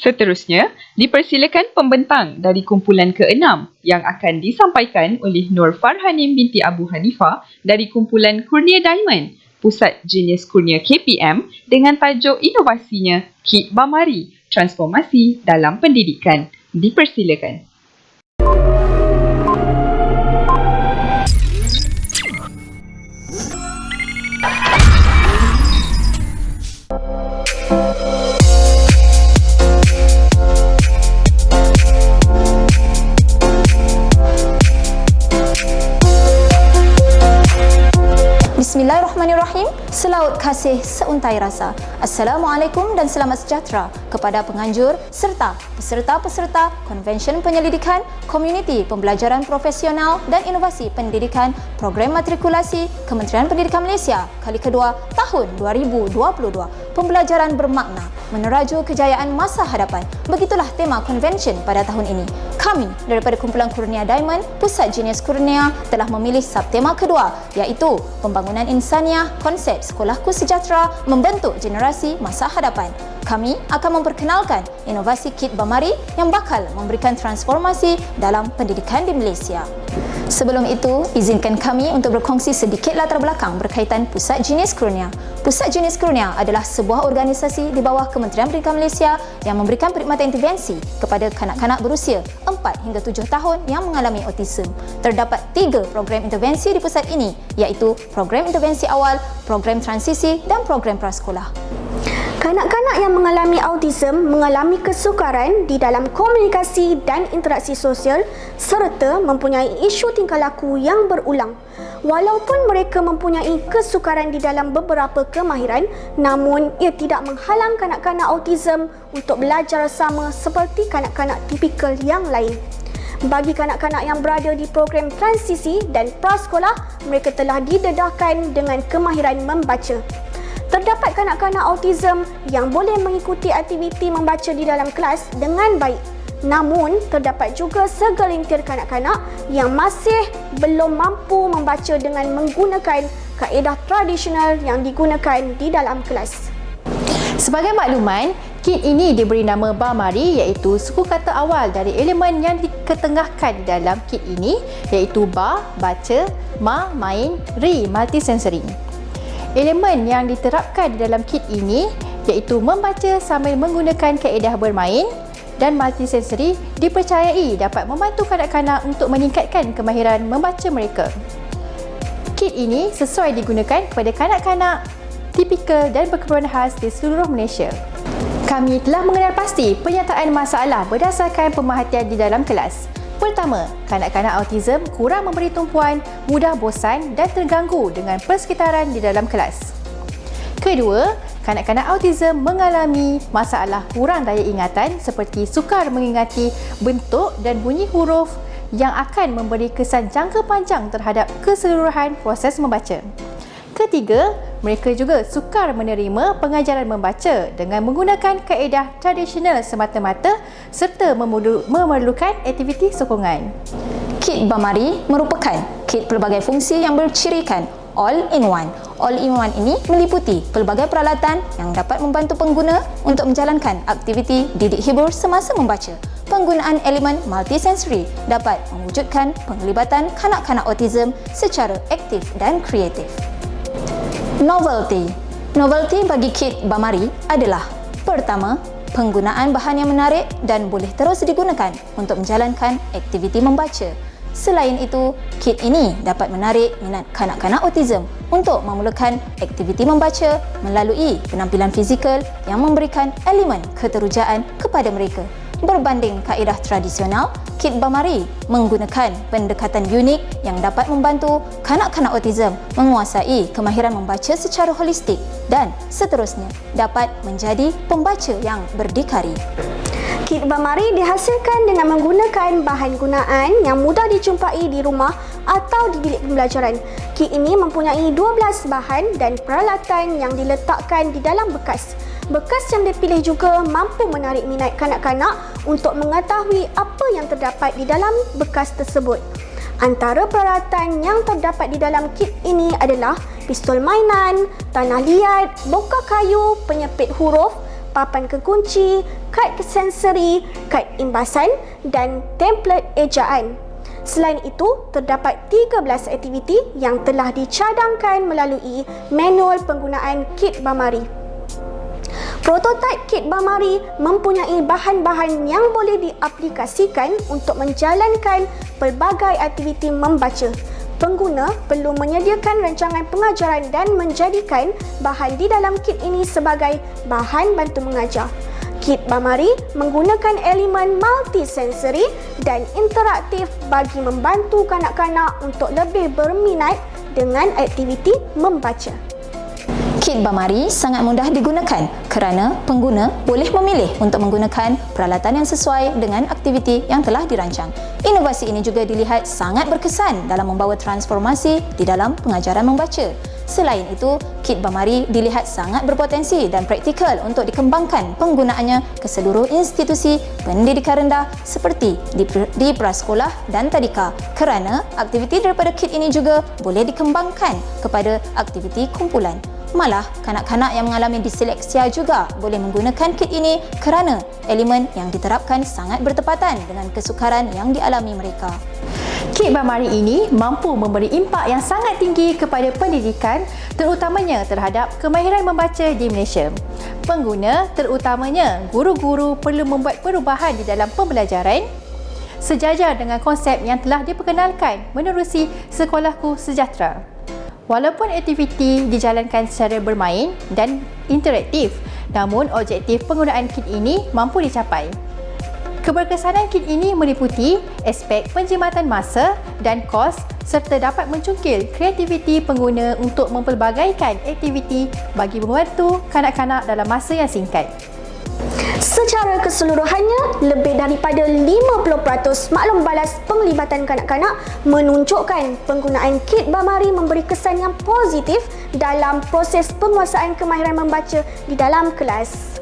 Seterusnya, dipersilakan pembentang dari kumpulan ke-6 yang akan disampaikan oleh Nur Farhanim binti Abu Hanifah dari kumpulan Kurnia Diamond, Pusat Jenis Kurnia KPM dengan tajuk inovasinya Kit Bamari, Transformasi dalam Pendidikan. Dipersilakan.
Bismillahirrahmanirrahim. Selaut kasih seuntai rasa. Assalamualaikum dan selamat sejahtera kepada penganjur serta peserta-peserta Konvensyen Penyelidikan Komuniti Pembelajaran Profesional dan Inovasi Pendidikan Program Matrikulasi Kementerian Pendidikan Malaysia kali kedua tahun 2022. Pembelajaran bermakna meneraju kejayaan masa hadapan. Begitulah tema konvensyen pada tahun ini. Kami daripada kumpulan Kurnia Diamond, Pusat Jenis Kurnia telah memilih subtema kedua iaitu Pembangunan Insaniah, Konsep Sekolahku Sejahtera Membentuk Generasi Masa Hadapan. Kami akan memperkenalkan inovasi Kit Bamari yang bakal memberikan transformasi dalam pendidikan di Malaysia. Sebelum itu, izinkan kami untuk berkongsi sedikit latar belakang berkaitan Pusat Jenis Kurnia. Pusat Jenis Kurnia adalah sebuah organisasi di bawah Kementerian Pendidikan Malaysia yang memberikan perkhidmatan intervensi kepada kanak-kanak berusia 4 hingga 7 tahun yang mengalami autism. Terdapat 3 program intervensi di pusat ini iaitu program intervensi awal, program transisi dan program prasekolah.
Kanak-kanak yang mengalami autism mengalami kesukaran di dalam komunikasi dan interaksi sosial serta mempunyai isu tingkah laku yang berulang. Walaupun mereka mempunyai kesukaran di dalam beberapa kemahiran, namun ia tidak menghalang kanak-kanak autism untuk belajar sama seperti kanak-kanak tipikal yang lain. Bagi kanak-kanak yang berada di program transisi dan prasekolah, mereka telah didedahkan dengan kemahiran membaca. Terdapat kanak-kanak autism yang boleh mengikuti aktiviti membaca di dalam kelas dengan baik. Namun, terdapat juga segelintir kanak-kanak yang masih belum mampu membaca dengan menggunakan kaedah tradisional yang digunakan di dalam kelas.
Sebagai makluman, kit ini diberi nama Bamari iaitu suku kata awal dari elemen yang diketengahkan di dalam kit ini iaitu ba, baca, ma, main, ri, multisensory. Elemen yang diterapkan di dalam kit ini iaitu membaca sambil menggunakan kaedah bermain dan multisensory dipercayai dapat membantu kanak-kanak untuk meningkatkan kemahiran membaca mereka. Kit ini sesuai digunakan kepada kanak-kanak tipikal dan berkeperluan khas di seluruh Malaysia. Kami telah mengenal pasti penyataan masalah berdasarkan pemerhatian di dalam kelas. Pertama, kanak-kanak autism kurang memberi tumpuan, mudah bosan dan terganggu dengan persekitaran di dalam kelas. Kedua, kanak-kanak autism mengalami masalah kurang daya ingatan seperti sukar mengingati bentuk dan bunyi huruf yang akan memberi kesan jangka panjang terhadap keseluruhan proses membaca. Ketiga, mereka juga sukar menerima pengajaran membaca dengan menggunakan kaedah tradisional semata-mata serta memerlukan aktiviti sokongan. Kit Bamari merupakan kit pelbagai fungsi yang bercirikan all-in-one. All-in-one ini meliputi pelbagai peralatan yang dapat membantu pengguna untuk menjalankan aktiviti didik hibur semasa membaca. Penggunaan elemen multisensory dapat mewujudkan penglibatan kanak-kanak autism secara aktif dan kreatif. Novelty. Novelty bagi kit Bamari adalah: pertama, penggunaan bahan yang menarik dan boleh terus digunakan untuk menjalankan aktiviti membaca. Selain itu, kit ini dapat menarik minat kanak-kanak autism untuk memulakan aktiviti membaca melalui penampilan fizikal yang memberikan elemen keterujaan kepada mereka. Berbanding kaedah tradisional, kit Bamari menggunakan pendekatan unik yang dapat membantu kanak-kanak autism menguasai kemahiran membaca secara holistik dan seterusnya dapat menjadi pembaca yang berdikari.
Kit Bamari dihasilkan dengan menggunakan bahan gunaan yang mudah dijumpai di rumah atau di bilik pembelajaran. Kit ini mempunyai 12 bahan dan peralatan yang diletakkan di dalam bekas. Bekas yang dipilih juga mampu menarik minat kanak-kanak untuk mengetahui apa yang terdapat di dalam bekas tersebut. Antara peralatan yang terdapat di dalam kit ini adalah pistol mainan, tanah liat, bongkar kayu, penyepit huruf, papan kekunci, kad sensori, kad imbasan dan template ejaan. Selain itu, terdapat 13 aktiviti yang telah dicadangkan melalui manual penggunaan kit Bamari. Prototipe kit Bamari mempunyai bahan-bahan yang boleh diaplikasikan untuk menjalankan pelbagai aktiviti membaca. Pengguna perlu menyediakan rancangan pengajaran dan menjadikan bahan di dalam kit ini sebagai bahan bantu mengajar. Kit Bamari menggunakan elemen multisensori dan interaktif bagi membantu kanak-kanak untuk lebih berminat dengan aktiviti membaca.
Kit Bamari sangat mudah digunakan kerana pengguna boleh memilih untuk menggunakan peralatan yang sesuai dengan aktiviti yang telah dirancang. Inovasi ini juga dilihat sangat berkesan dalam membawa transformasi di dalam pengajaran membaca. Selain itu, kit Bamari dilihat sangat berpotensi dan praktikal untuk dikembangkan penggunaannya ke seluruh institusi pendidikan rendah seperti di prasekolah dan tadika kerana aktiviti daripada kit ini juga boleh dikembangkan kepada aktiviti kumpulan. Malah, kanak-kanak yang mengalami disleksia juga boleh menggunakan kit ini kerana elemen yang diterapkan sangat bertepatan dengan kesukaran yang dialami mereka.
Kit Bamari ini mampu memberi impak yang sangat tinggi kepada pendidikan, terutamanya terhadap kemahiran membaca di Malaysia. Pengguna, terutamanya guru-guru, perlu membuat perubahan di dalam pembelajaran sejajar dengan konsep yang telah diperkenalkan menerusi Sekolahku Sejahtera. Walaupun aktiviti dijalankan secara bermain dan interaktif, namun objektif penggunaan kit ini mampu dicapai. Keberkesanan kit ini meliputi aspek penjimatan masa dan kos serta dapat mencungkil kreativiti pengguna untuk mempelbagaikan aktiviti bagi membantu kanak-kanak dalam masa yang singkat.
Secara keseluruhannya, lebih daripada 50% maklum balas penglibatan kanak-kanak menunjukkan penggunaan kit Bamari memberi kesan yang positif dalam proses penguasaan kemahiran membaca di dalam kelas.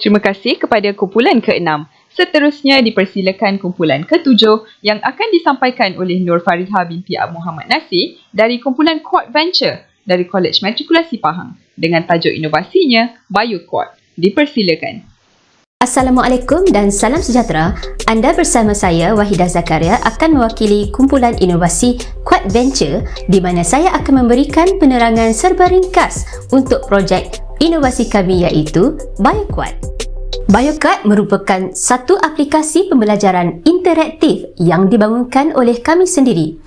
Terima kasih kepada kumpulan ke-6. Seterusnya dipersilakan kumpulan ke-7 yang akan disampaikan oleh Nur Fariha binti Muhammad Nasir dari kumpulan Quad Venture dari Kolej Matrikulasi Pahang dengan tajuk inovasinya BioQuad. Dipersilakan.
Assalamualaikum dan salam sejahtera. Anda bersama saya Wahidah Zakaria akan mewakili kumpulan inovasi Quad Venture di mana saya akan memberikan penerangan serba ringkas untuk projek inovasi kami iaitu BioQuad. BioQuad merupakan satu aplikasi pembelajaran interaktif yang dibangunkan oleh kami sendiri.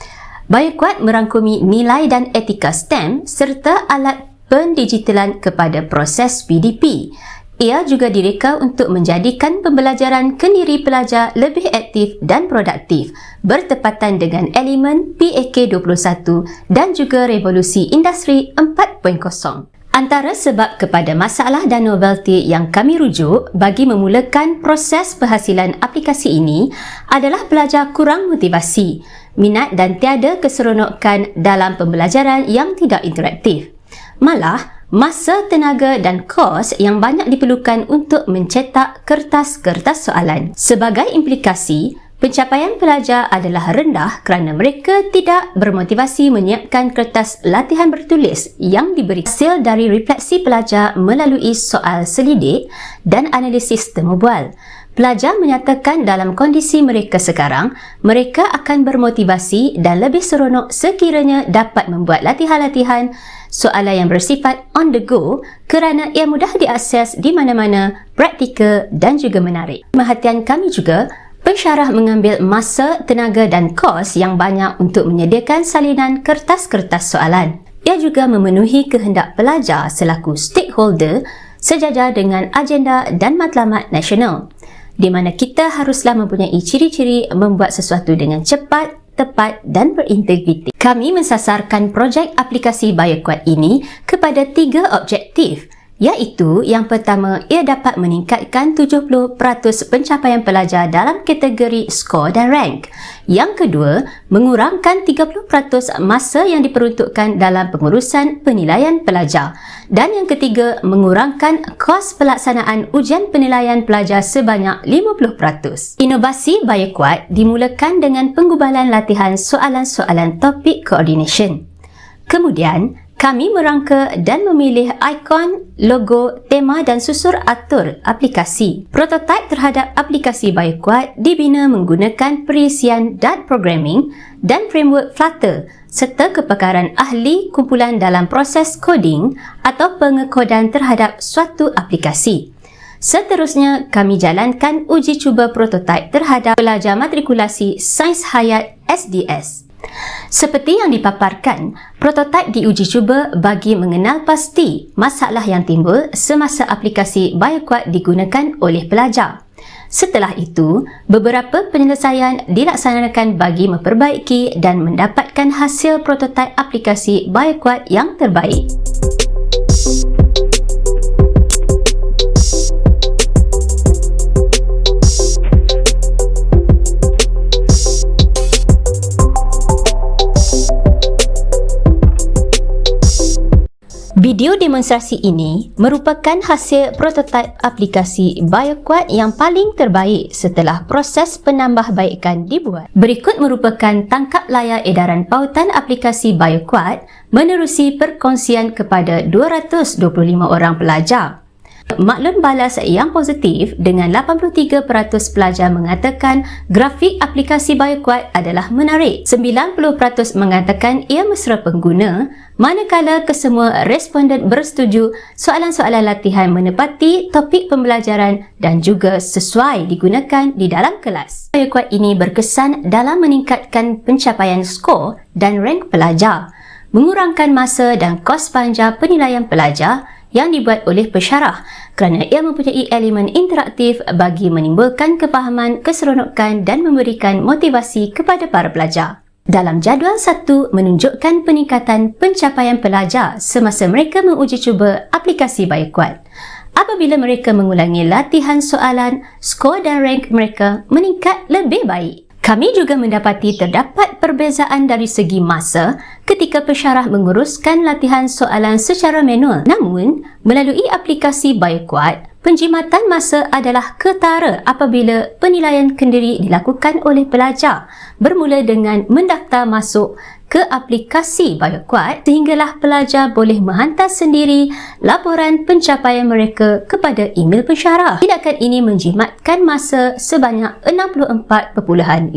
BioQuad merangkumi nilai dan etika STEM serta alat pendigitalan kepada proses PDP. Ia juga direka untuk menjadikan pembelajaran kendiri pelajar lebih aktif dan produktif bertepatan dengan elemen PAK 21 dan juga revolusi industri 4.0. Antara sebab kepada masalah dan novelty yang kami rujuk bagi memulakan proses penghasilan aplikasi ini adalah pelajar kurang motivasi, minat dan tiada keseronokan dalam pembelajaran yang tidak interaktif. Malah, masa, tenaga dan kos yang banyak diperlukan untuk mencetak kertas-kertas soalan. Sebagai implikasi, pencapaian pelajar adalah rendah kerana mereka tidak bermotivasi menyiapkan kertas latihan bertulis yang diberi hasil dari refleksi pelajar melalui soal selidik dan analisis temu bual. Pelajar menyatakan dalam kondisi mereka sekarang, mereka akan bermotivasi dan lebih seronok sekiranya dapat membuat latihan-latihan soalan yang bersifat on the go kerana ia mudah diakses di mana-mana, praktikal dan juga menarik. Perhatian kami juga, pensyarah mengambil masa, tenaga dan kos yang banyak untuk menyediakan salinan kertas-kertas soalan. Ia juga memenuhi kehendak pelajar selaku stakeholder sejajar dengan agenda dan matlamat nasional, di mana kita haruslah mempunyai ciri-ciri membuat sesuatu dengan cepat, tepat dan berintegriti. Kami mensasarkan projek aplikasi BioQuad ini kepada 3 objektif, iaitu yang pertama, ia dapat meningkatkan 70% pencapaian pelajar dalam kategori skor dan rank. Yang kedua, mengurangkan 30% masa yang diperuntukkan dalam pengurusan penilaian pelajar. Dan yang ketiga, mengurangkan kos pelaksanaan ujian penilaian pelajar sebanyak 50%. Inovasi BioQuad dimulakan dengan penggubalan latihan soalan-soalan topik coordination. Kemudian, kami merangka dan memilih ikon, logo, tema dan susur atur aplikasi. Prototipe terhadap aplikasi BioQuad dibina menggunakan perisian Dart Programming dan framework Flutter serta kepakaran ahli kumpulan dalam proses coding atau pengekodan terhadap suatu aplikasi. Seterusnya, kami jalankan uji cuba prototipe terhadap pelajar matrikulasi Sains Hayat SDS. Seperti yang dipaparkan, prototipe diuji cuba bagi mengenal pasti masalah yang timbul semasa aplikasi BioQuad digunakan oleh pelajar. Setelah itu, beberapa penyelesaian dilaksanakan bagi memperbaiki dan mendapatkan hasil prototipe aplikasi BioQuad yang terbaik. Video demonstrasi ini merupakan hasil prototipe aplikasi BioQuad yang paling terbaik setelah proses penambahbaikan dibuat. Berikut merupakan tangkap layar edaran pautan aplikasi BioQuad menerusi perkongsian kepada 225 orang pelajar. Maklum balas yang positif dengan 83% pelajar mengatakan grafik aplikasi BioQuad adalah menarik. 90% mengatakan ia mesra pengguna, manakala kesemua responden bersetuju soalan-soalan latihan menepati topik pembelajaran dan juga sesuai digunakan di dalam kelas. BioQuad ini berkesan dalam meningkatkan pencapaian skor dan rank pelajar, mengurangkan masa dan kos panjang penilaian pelajar yang dibuat oleh pensyarah kerana ia mempunyai elemen interaktif bagi menimbulkan kefahaman, keseronokan dan memberikan motivasi kepada para pelajar. Dalam jadual 1 menunjukkan peningkatan pencapaian pelajar semasa mereka menguji cuba aplikasi BioQuad. Apabila mereka mengulangi latihan soalan, skor dan rank mereka meningkat lebih baik. Kami juga mendapati terdapat perbezaan dari segi masa ketika pensyarah menguruskan latihan soalan secara manual. Namun, melalui aplikasi BioQuad, Penjimatan masa adalah ketara apabila penilaian kendiri dilakukan oleh pelajar bermula dengan mendaftar masuk ke aplikasi BioQuad sehinggalah pelajar boleh menghantar sendiri laporan pencapaian mereka kepada email pensyarah. Tindakan ini menjimatkan masa sebanyak 64.52%.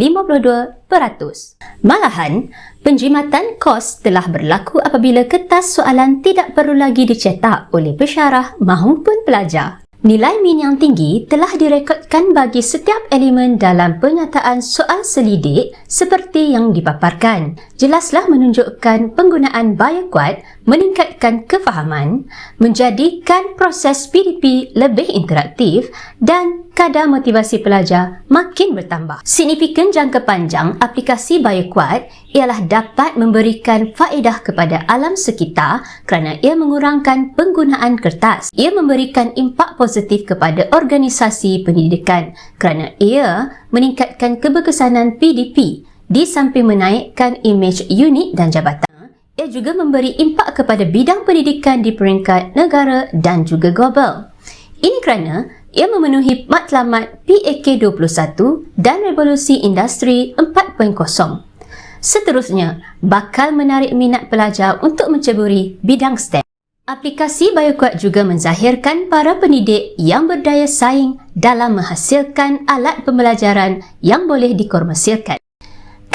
Malahan, penjimatan kos telah berlaku apabila kertas soalan tidak perlu lagi dicetak oleh pensyarah maupun pelajar. Nilai min yang tinggi telah direkodkan bagi setiap elemen dalam penyataan soal selidik seperti yang dipaparkan. Jelaslah menunjukkan penggunaan BioQuad meningkatkan kefahaman, menjadikan proses PDP lebih interaktif dan kadar motivasi pelajar makin bertambah. Signifikan jangka panjang aplikasi BioQuad ialah dapat memberikan faedah kepada alam sekitar kerana ia mengurangkan penggunaan kertas. Ia memberikan impak positif kepada organisasi pendidikan kerana ia meningkatkan keberkesanan PDP di samping menaikkan imej unit dan jabatan. Ia juga memberi impak kepada bidang pendidikan di peringkat negara dan juga global. Ini kerana ia memenuhi matlamat PAK 21 dan Revolusi Industri 4.0. Seterusnya, bakal menarik minat pelajar untuk menceburi bidang STEM. Aplikasi BioQuad juga menzahirkan para pendidik yang berdaya saing dalam menghasilkan alat pembelajaran yang boleh dikomersialkan.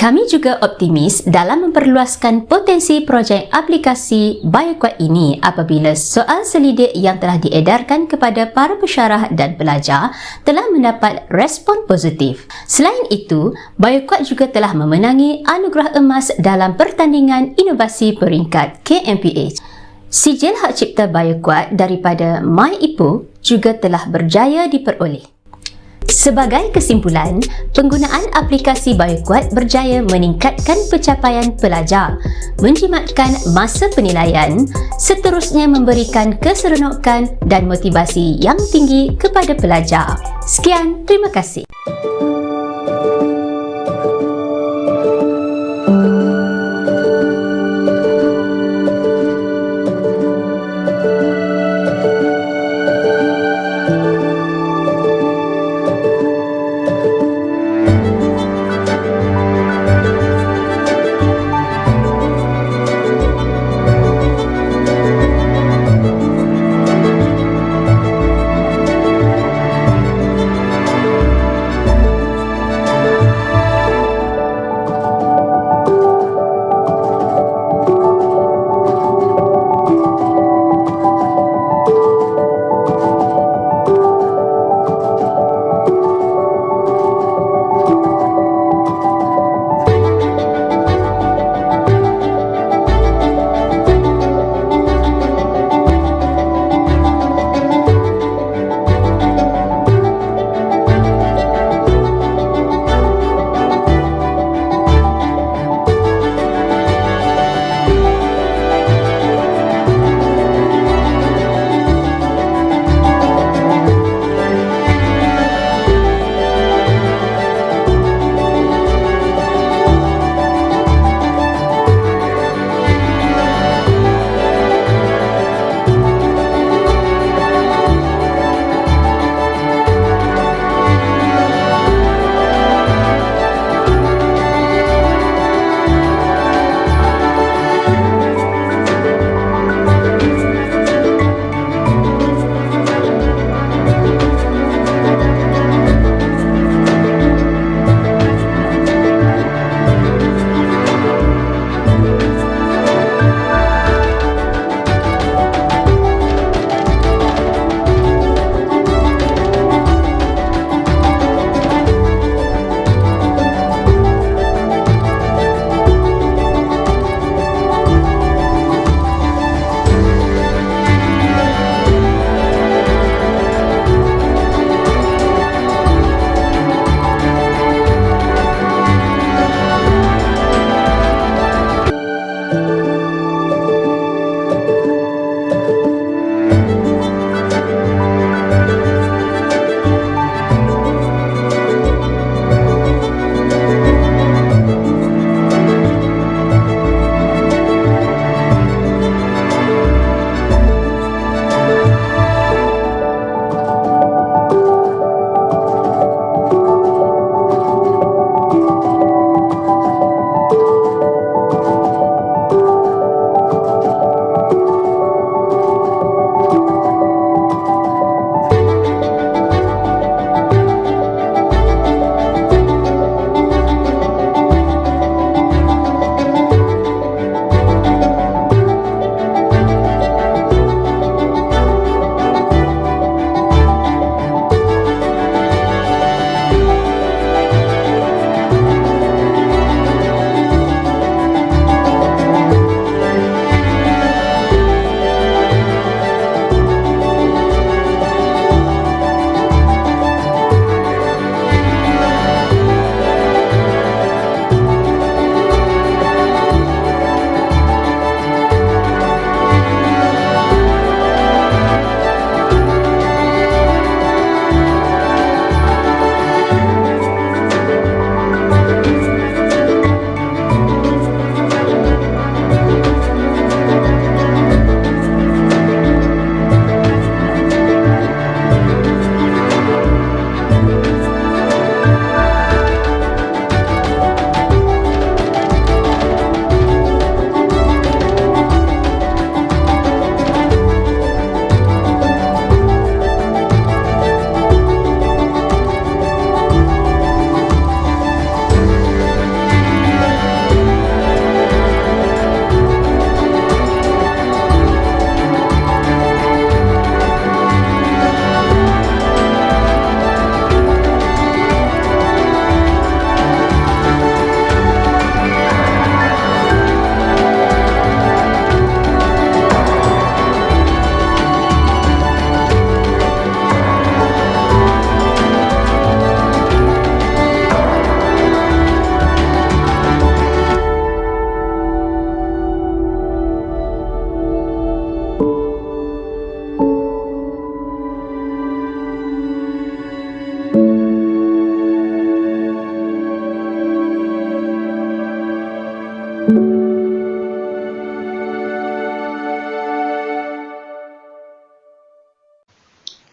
Kami juga optimis dalam memperluaskan potensi projek aplikasi BioQuad ini apabila soal selidik yang telah diedarkan kepada para pensyarah dan pelajar telah mendapat respon positif. Selain itu, BioQuad juga telah memenangi anugerah emas dalam pertandingan inovasi peringkat KMPH. Sijil hak cipta BioQuad daripada MyIPO juga telah berjaya diperoleh. Sebagai kesimpulan, penggunaan aplikasi BioQuad berjaya meningkatkan pencapaian pelajar, menjimatkan masa penilaian, seterusnya memberikan keseronokan dan motivasi yang tinggi kepada pelajar. Sekian, terima kasih.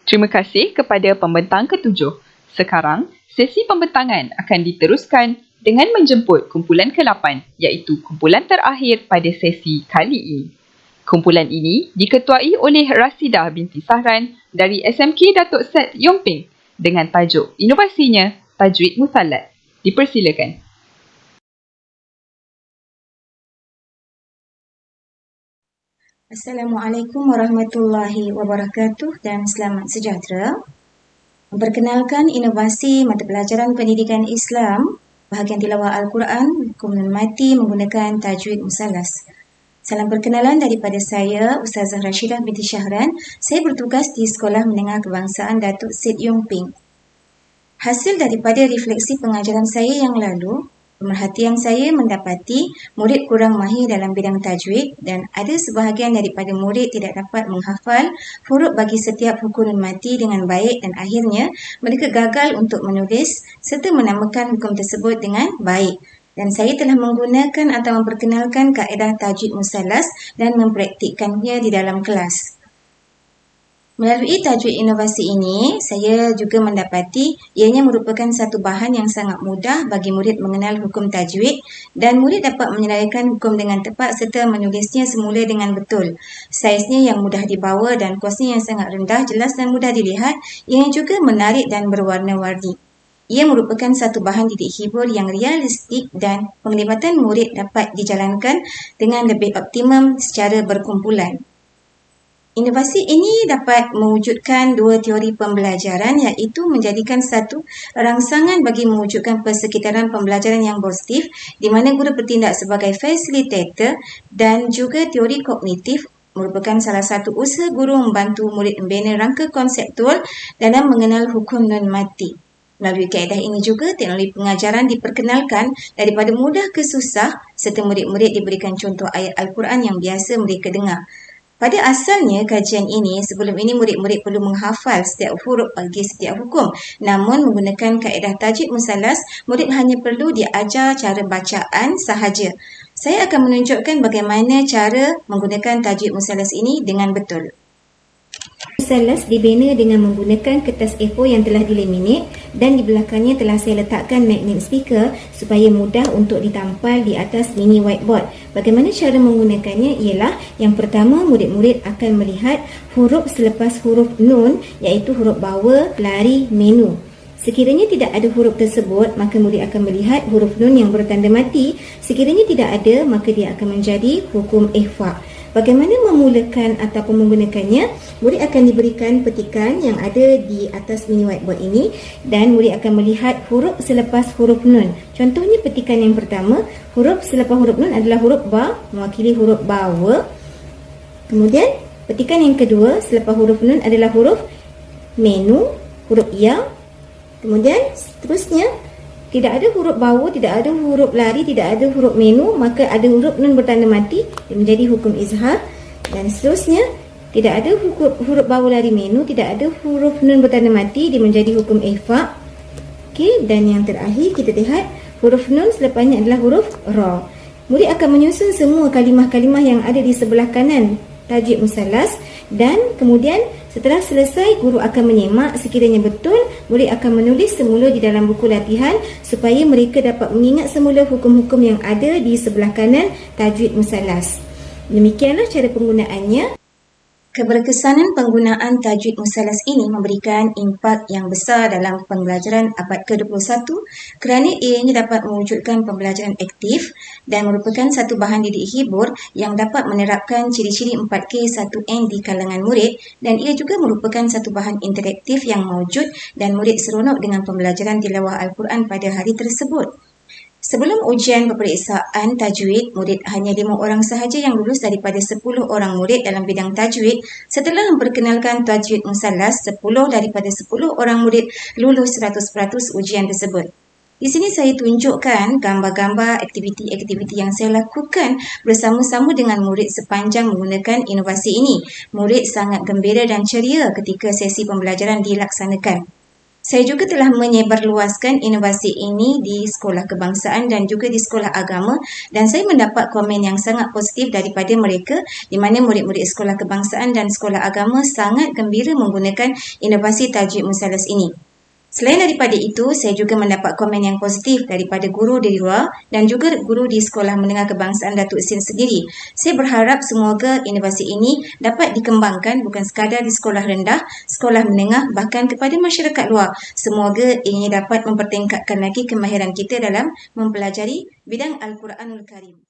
Terima kasih kepada pembentang ketujuh. Sekarang, sesi pembentangan akan diteruskan dengan menjemput kumpulan ke-8 iaitu kumpulan terakhir pada sesi kali ini. Kumpulan ini diketuai oleh Rasidah binti Sahran dari SMK Datuk Seth Yomping dengan tajuk inovasinya Tajwid Musallat. Dipersilakan.
Assalamualaikum warahmatullahi wabarakatuh dan selamat sejahtera. Memperkenalkan inovasi mata pelajaran pendidikan Islam, bahagian tilawah Al-Quran, hukum nun mati menggunakan tajwid musallas. Salam perkenalan daripada saya, Ustazah Rashidah binti Syahran. Saya bertugas di Sekolah Menengah Kebangsaan Datuk Seth Yomping. Hasil daripada refleksi pengajaran saya yang lalu, pemerhatian saya mendapati murid kurang mahir dalam bidang tajwid dan ada sebahagian daripada murid tidak dapat menghafal huruf bagi setiap hukum nun mati dengan baik dan akhirnya mereka gagal untuk menulis serta menamakan hukum tersebut dengan baik. Dan saya telah menggunakan atau memperkenalkan kaedah tajwid musallas dan mempraktikkannya di dalam kelas. Melalui tajwid inovasi ini, saya juga mendapati ianya merupakan satu bahan yang sangat mudah bagi murid mengenal hukum tajwid dan murid dapat menyelaikan hukum dengan tepat serta menulisnya semula dengan betul. Saiznya yang mudah dibawa dan kosnya yang sangat rendah, jelas dan mudah dilihat, ianya juga menarik dan berwarna-warni. Ia merupakan satu bahan didik hibur yang realistik dan penglibatan murid dapat dijalankan dengan lebih optimum secara berkumpulan. Inovasi ini dapat mewujudkan dua teori pembelajaran iaitu menjadikan satu rangsangan bagi mewujudkan persekitaran pembelajaran yang positif di mana guru bertindak sebagai facilitator dan juga teori kognitif merupakan salah satu usaha guru membantu murid membina rangka konseptual dalam mengenal hukum nun mati. Melalui kaedah ini juga teknologi pengajaran diperkenalkan daripada mudah ke susah serta murid-murid diberikan contoh ayat Al-Quran yang biasa mereka dengar. Pada asalnya kajian ini, sebelum ini murid-murid perlu menghafal setiap huruf bagi setiap hukum. Namun menggunakan kaedah tajwid musallas, murid hanya perlu diajar cara bacaan sahaja. Saya akan menunjukkan bagaimana cara menggunakan tajwid musallas ini dengan betul. Musallas dibina dengan menggunakan kertas A4 yang telah dilaminate dan di belakangnya telah saya letakkan magnet speaker supaya mudah untuk ditampal di atas mini whiteboard. Bagaimana cara menggunakannya ialah yang pertama murid-murid akan melihat huruf selepas huruf nun iaitu huruf bawa, lari, menu. Sekiranya tidak ada huruf tersebut, maka murid akan melihat huruf nun yang bertanda mati. Sekiranya tidak ada, maka dia akan menjadi hukum ikhfa. Bagaimana memulakan ataupun menggunakannya? Murid akan diberikan petikan yang ada di atas mini whiteboard ini dan murid akan melihat huruf selepas huruf nun. Contohnya petikan yang pertama, huruf selepas huruf nun adalah huruf ba, mewakili huruf bawa. Kemudian petikan yang kedua selepas huruf nun adalah huruf menu, huruf ya. Kemudian seterusnya tidak ada huruf bawa, tidak ada huruf lari, tidak ada huruf menu, maka ada huruf nun bertanda mati yang menjadi hukum izhar. Dan seterusnya, tidak ada huruf bawa, lari, menu, tidak ada huruf nun bertanda mati, dia menjadi hukum ikhfa. Okey, dan yang terakhir kita lihat huruf nun selepasnya adalah huruf ra. Murid akan menyusun semua kalimah-kalimah yang ada di sebelah kanan tajwid musallas dan kemudian setelah selesai, guru akan menyemak. Sekiranya betul, murid akan menulis semula di dalam buku latihan supaya mereka dapat mengingat semula hukum-hukum yang ada di sebelah kanan tajwid musallas. Demikianlah cara penggunaannya. Keberkesanan penggunaan tajwid musallas ini memberikan impak yang besar dalam pembelajaran abad ke-21 kerana ianya dapat mewujudkan pembelajaran aktif dan merupakan satu bahan didik hibur yang dapat menerapkan ciri-ciri 4K1N di kalangan murid dan ia juga merupakan satu bahan interaktif yang mewujud dan murid seronok dengan pembelajaran tilawah Al-Quran pada hari tersebut. Sebelum ujian peperiksaan tajwid, murid hanya 5 orang sahaja yang lulus daripada 10 orang murid dalam bidang tajwid. Setelah memperkenalkan tajwid musallas, 10 daripada 10 orang murid lulus 100% ujian tersebut. Di sini saya tunjukkan gambar-gambar aktiviti-aktiviti yang saya lakukan bersama-sama dengan murid sepanjang menggunakan inovasi ini. Murid sangat gembira dan ceria ketika sesi pembelajaran dilaksanakan. Saya juga telah menyebarluaskan inovasi ini di sekolah kebangsaan dan juga di sekolah agama, dan saya mendapat komen yang sangat positif daripada mereka, di mana murid-murid sekolah kebangsaan dan sekolah agama sangat gembira menggunakan inovasi tajwid musallas ini. Selain daripada itu, saya juga mendapat komen yang positif daripada guru di luar dan juga guru di Sekolah Menengah Kebangsaan Datuk Sin sendiri. Saya berharap semoga inovasi ini dapat dikembangkan bukan sekadar di sekolah rendah, sekolah menengah, bahkan kepada masyarakat luar. Semoga ini dapat mempertingkatkan lagi kemahiran kita dalam mempelajari bidang Al-Quranul Karim.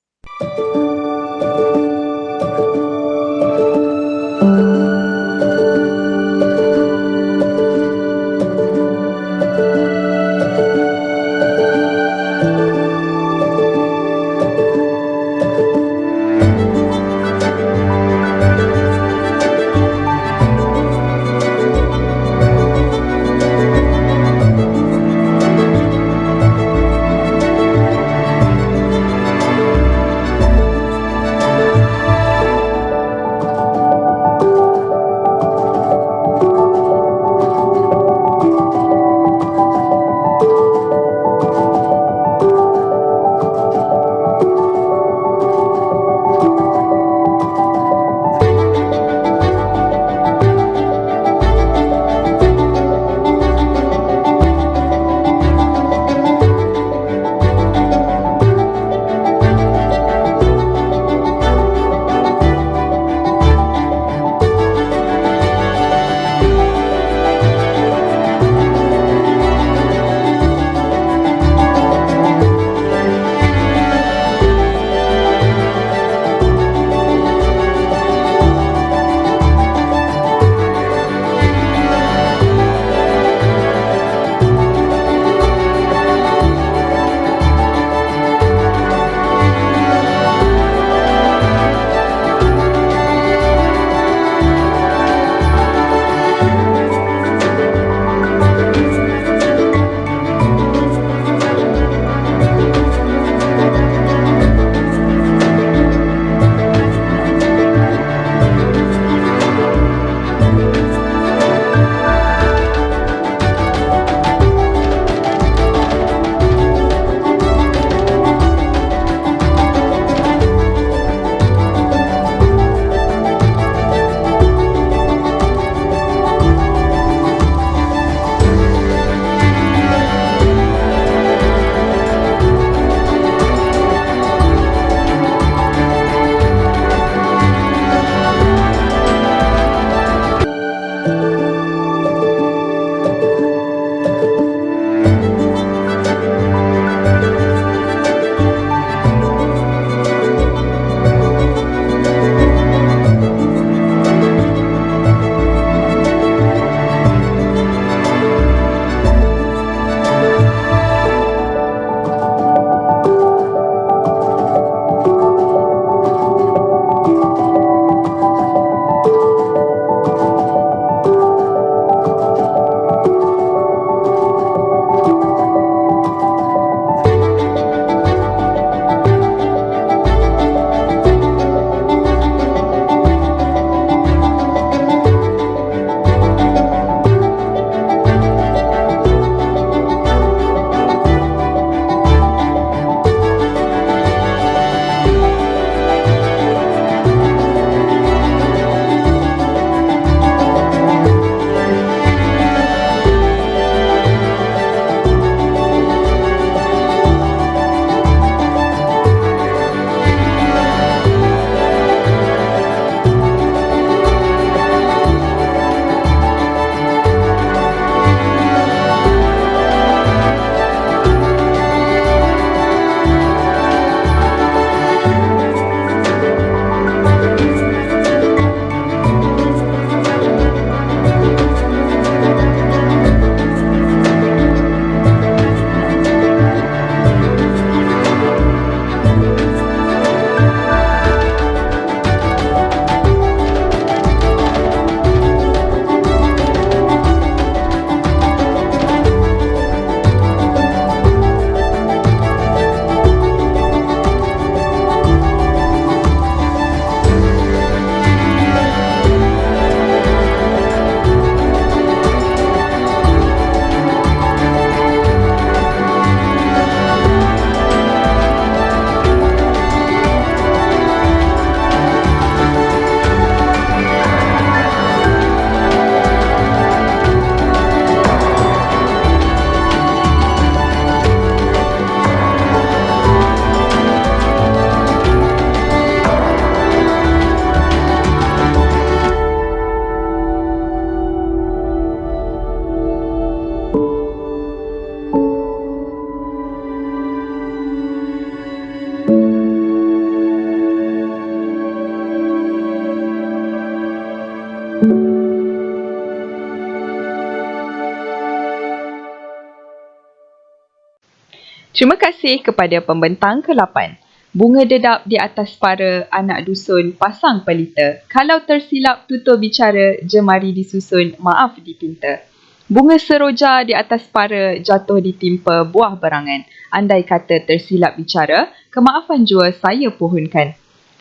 Terima kasih kepada pembentang ke-8. Bunga dedap di atas para anak dusun pasang pelita. Kalau tersilap tutur bicara, jemari disusun, maaf dipinta. Bunga seroja di atas para jatuh ditimpa buah berangan. Andai kata tersilap bicara, kemaafan jua saya pohonkan.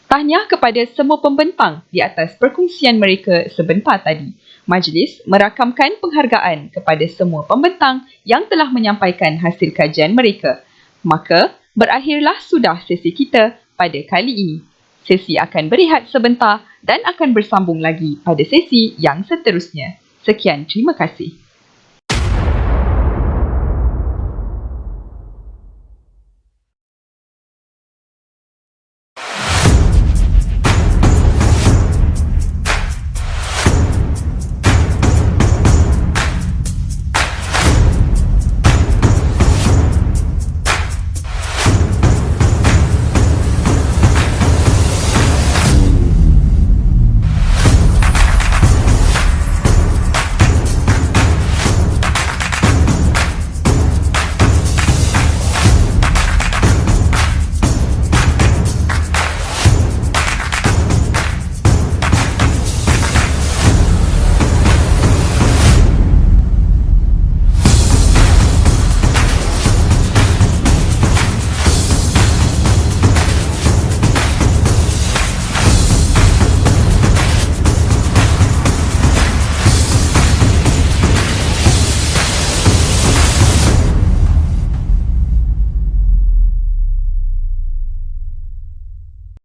Tahniah kepada semua pembentang di atas perkongsian mereka sebentar tadi. Majlis merakamkan penghargaan kepada semua pembentang yang telah menyampaikan hasil kajian mereka. Maka, berakhirlah sudah sesi kita pada kali ini. Sesi akan berehat sebentar dan akan bersambung lagi pada sesi yang seterusnya. Sekian, terima kasih.